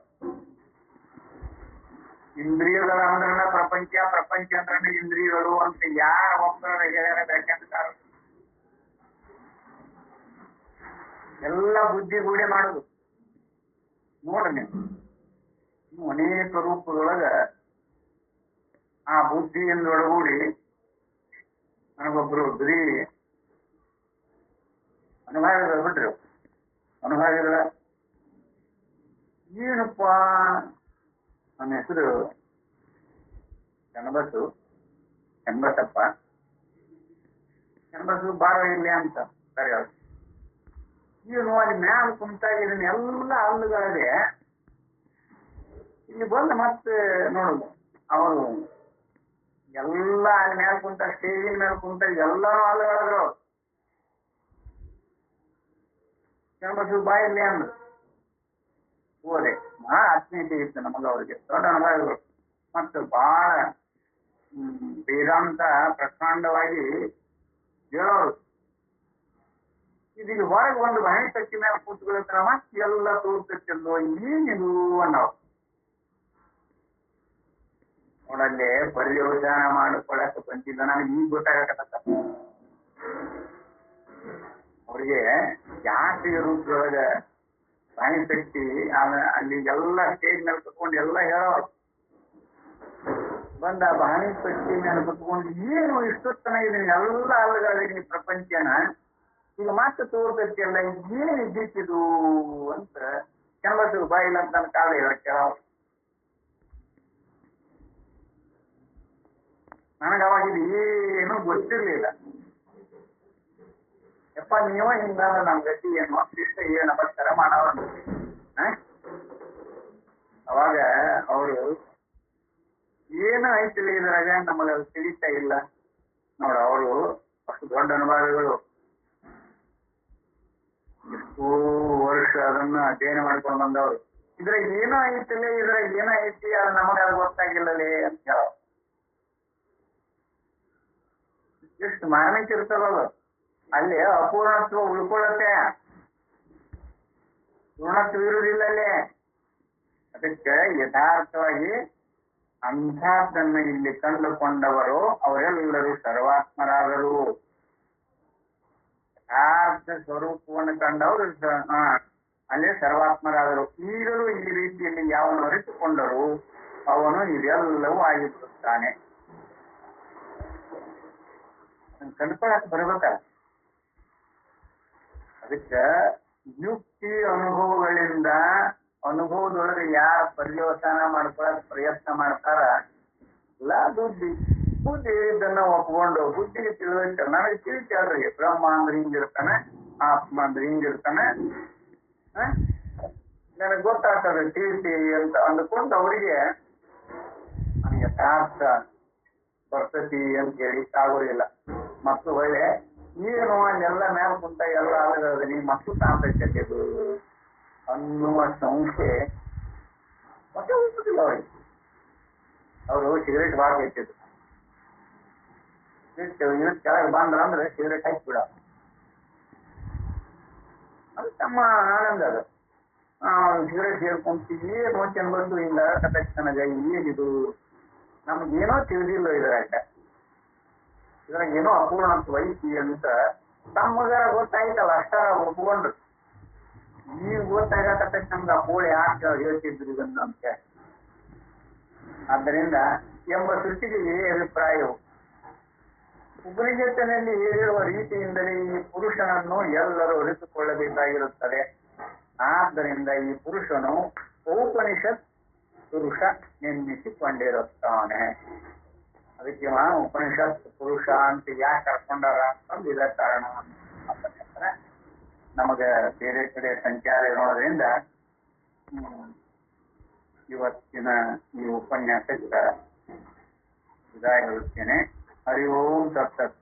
ಇಂದ್ರಿಯಗಳ ಅಂದ್ರನ ಪ್ರಪಂಚ, ಪ್ರಪಂಚ ಅಂದ್ರನ ಇಂದ್ರಿಯಗಳು ಅಂತ ಯಾರ ಒಬ್ಬರ ಹೇಳ್ಯಾರ ವ್ಯಾಖ್ಯಾನಕಾರ? ಎಲ್ಲ ಬುದ್ಧಿಗೂಡೆ ಮಾಡುದು ನೋಡ್ರಿ ನೀವು. ಅನೇಕ ರೂಪದೊಳಗ ಆ ಬುದ್ಧಿಯಿಂದ ಒಳಗೂಡಿ ನನಗೊಬ್ರು ಬರೀ ಅನುಭಾವಿಗಳ ಬಿಟ್ರಿ ಅನುಭಾವಿಗಳ ಏನಪ್ಪ ನನ್ನ ಹೆಸರು ಎಂಬತ್ತಪ್ಪ ಬಾರ ಇಲ್ಲ ಅಂತ ಸರಿ. ಏನು ಅಲ್ಲಿ ಮ್ಯಾಲ ಕುಂತಾಗ ಇದನ್ನ ಎಲ್ಲ ಹಲ್ಲುಗಳದೆ ಇಲ್ಲಿ ಬಂದು ಮತ್ತೆ ನೋಡುದು ಅವರು ಎಲ್ಲ ಅಲ್ಲಿ ಮ್ಯಾಲ ಕುಂತ ಸ್ಟೇಜಿನ ಮೇಲೆ ಕುಂತ ಎಲ್ಲಾನು ಹಲ್ಲುಗಳದ್ರು ಶರಣಬಸವ ಬಾಯಿಲ್ಲಿ ಅಂದ್ರು. ಹೋದೆ ಬಹಳ ಆತ್ಮೀಯತೆ ಇತ್ತು ನಮಗ ಅವ್ರಿಗೆ, ದೊಡ್ಡ ಅನುಭವಗಳು ಮತ್ತು ಬಹಳ ವೇದಾಂತ ಪ್ರಕಾಂಡವಾಗಿ ಹೇಳೋರು. ಇದೀಗ ಹೊರಗೆ ಒಂದು ಬಹಳ ಶಕ್ತಿ ಮೇಲೆ ಕೂತ್ಕೊಳ್ಳುತ್ತ ಮತ್ತೆ ಎಲ್ಲ ತೋರ್ತೋ ಏನಿದು ಅನ್ನೋ ನೋಡಲ್ಲೇ ಪರ್ಯವಸಾನ ಮಾಡಿಕೊಳ್ಳಕ್ಕೆ ಬಂದಿದ್ದ ನನಗೆ ಈಗ ಗೊತ್ತಾಗತ್ತ. ಅವ್ರಿಗೆ ಜಾತಿ ರೂಪದೊಳಗ ಬಾಯಿ ಶಕ್ತಿ ಅಲ್ಲಿ ಎಲ್ಲ ಸ್ಟೇಜ್ ಮೇಲೆ ಕುತ್ಕೊಂಡು ಎಲ್ಲ ಹೇಳೋರು. ಬಂದ ಬಾಣಿ ಶಕ್ತಿ ಮೇಲೆ ಕುತ್ಕೊಂಡು ಏನು ಇಷ್ಟೊತ್ತನ ಇದೀನಿ ಎಲ್ಲ ಅಲ್ಲಗಳಿಗೆ ಪ್ರಪಂಚನ ಈಗ ಮತ್ತೆ ತೋರ್ತೈತಿಯಲ್ಲ ಏನ್ ಇದ್ದಿತ್ತಿದು ಅಂತ ಶರಣಬಸವ ಬಾಯಿಲ್ಲ ಅಂತ ನನ್ನ ಕಾಲ ಹೇಳಕ್ಕೆ ನನಗೆ ಅವಾಗ ಇದು ಏನೂ ಗೊತ್ತಿರ್ಲಿಲ್ಲ. ಯಪ್ಪ ನೀವ ಹಿಂಗ ನಮ್ ಗತಿ ಏನು ಶಿಷ್ಟ ಏನ್ ನಮಸ್ಕಾರ ಮಾಡವ. ಅವಾಗ ಅವರು ಏನು ಐತಿಲ್ಲ ಇದ್ರಾಗ ನಮಗ ಅದು ತಿಳಿತಾ ಇಲ್ಲ ನೋಡ. ಅವರು ಅಷ್ಟು ದೊಡ್ಡ ಅನುಭವಿಗಳು, ಎಷ್ಟೋ ವರ್ಷ ಅದನ್ನ ಅಧ್ಯಯನ ಮಾಡ್ಕೊಂಡು ಬಂದವರು. ಇದ್ರಾಗ ಏನೋ ಐತಿಲ್ಲ, ಇದ್ರಾಗ ಏನೋ ಐತಿ ಅದು ನಮಗ ಅದು ಗೊತ್ತಾಗಿಲ್ಲಲೇ ಅಂತ ಹೇಳ. ಎಷ್ಟು ಮಾರ್ಮಿಕ ಇರ್ತದಲ್ಲ ಅಲ್ಲಿ ಅಪೂರ್ಣತ್ವ ಉಳ್ಕೊಳ್ಳತ್ತೆ, ಪೂರ್ಣತ್ವ ಇರುವುದಿಲ್ಲ ಅಲ್ಲಿ. ಅದಕ್ಕೆ ಯಥಾರ್ಥವಾಗಿ ಅಂಥದ್ದನ್ನು ಇಲ್ಲಿ ಕಂಡುಕೊಂಡವರು ಅವರೆಲ್ಲರೂ ಸರ್ವಾತ್ಮರಾದರು. ಯಥಾರ್ಥ ಸ್ವರೂಪವನ್ನು ಕಂಡವರು ಅಲ್ಲೇ ಸರ್ವಾತ್ಮರಾದರು. ಈಗಲೂ ಈ ರೀತಿಯಲ್ಲಿ ಯಾವನು ಅರಿತುಕೊಂಡರೂ ಅವನು ಇದೆಲ್ಲವೂ ಆಗಿಬಿಡುತ್ತಾನೆ. ಕಲ್ಪಳಕ್ ಬರ್ಬೇಕಲ್ಲ. ಅದಕ್ಕೆ ಯುಕ್ತಿ ಅನುಭವಗಳಿಂದ ಅನುಭವದೊಳಗೆ ಯಾರ ಪರ್ಯವಸಾನ ಮಾಡ್ಕೊಳಕ್ ಪ್ರಯತ್ನ ಮಾಡ್ತಾರ ಎಲ್ಲ ಬುದ್ಧಿ ಇದನ್ನ ಒಪ್ಕೊಂಡು ಬುದ್ಧಿಗೆ ತಿಳಿದ ನನಗೆ ತಿಳಿತಾಳ್ರಿ ಬ್ರಹ್ಮ ಅಂದ್ರೆ ಹಿಂಗಿರ್ತಾನೆ, ಆತ್ಮ ಅಂದ್ರೆ ಹಿಂಗಿರ್ತಾನೆ, ನನಗೆ ಗೊತ್ತಾಗ್ತದೆ ತಿಳಿಸಿ ಅಂತ ಅಂದ್ಕೊಂಡು ಅವರಿಗೆ ಯಥಾರ್ಥ ಬರ್ತತಿ ಅಂತ ಹೇಳಿ ಆಗೋದಿಲ್ಲ. ಮತ್ತು ಒಳ್ಳೆ ಏನು ಅಲ್ಲೆಲ್ಲ ಮ್ಯಾಲ ಕುಂತ ಎಲ್ಲ ಆಗದನಿ ಮತ್ತು ತಾಂತೈತದು ಅನ್ನುವ ಸಂಶಯ ಮತ್ತೆ ಹೋಗುದಿಲ್ಲ ಅವ್ರಿಗೆ. ಅವರು ಸಿಗರೇಟ್ ಬಾಳ ಹೆಚ್ಚಿದ್ರು, ಕೆಳಗೆ ಬಂದ್ರ ಅಂದ್ರೆ ಸಿಗರೇಟ್ ಹಾಕ್ಬಿಡ, ಅದು ತಮ್ಮ ಆನಂದ. ಅದು ಸಿಗರೇಟ್ ಸೇರ್ಕೊಂತ ಏನು ಚೆಂದ ಬಂದು ಹಿಂಗ ತಕ್ಷಣಗ ಏನಿದು ನಮ್ಗೇನೋ ತಿಳಿದಿಲ್ಲ ಇದ್ರಾಗ ಏನೋ ಅಪೂರ್ಣತ್ವ ಐತಿ ಅಂತ ತಮ್ಮಗಾರ ಗೊತ್ತಾಯ್ತಲ್ಲ ಅಷ್ಟಾರ ಒಪ್ಕೊಂಡ್ರು. ಈಗ ಗೊತ್ತಾಗತ್ತ ನಮ್ಗೆ ಆ ಕೋಳಿ ಹಾಕಿ ಹೇಳ್ತಿದ್ರು ಇದನ್ನ ಅಂತ. ಆದ್ದರಿಂದ ಎಂಬ ಸೃಷ್ಟಿಗೆ ಅಭಿಪ್ರಾಯವು ಉಪನಿಷತ್ತಿನಲ್ಲಿ ಹೇಳಿರುವ ರೀತಿಯಿಂದಲೇ ಈ ಪುರುಷನನ್ನು ಎಲ್ಲರೂ ಅರಿತುಕೊಳ್ಳಬೇಕಾಗಿರುತ್ತದೆ. ಆದ್ದರಿಂದ ಈ ಪುರುಷನು ಉಪನಿಷತ್ ಪುರುಷ ನೆನ್ನಿಸಿಕೊಂಡಿರುತ್ತಾನೆ. ಅದಕ್ಕೆ ಉಪನಿಷತ್ ಪುರುಷ ಅಂತ ಯಾಕೆ ಕರ್ಕೊಂಡಾರ ಅಂತಂದು ಇದ ಕಾರಣ ಅಂತ ನಮಗೆ ಬೇರೆ ಕಡೆ ಸಂಚಾರ ಇರೋದ್ರಿಂದ ಇವತ್ತಿನ ಈ ಉಪನ್ಯಾಸಕ್ಕೆ ಇದಾಗಿರುತ್ತೇನೆ. ಹರಿ ಓಂ ತತ್ಸತ್.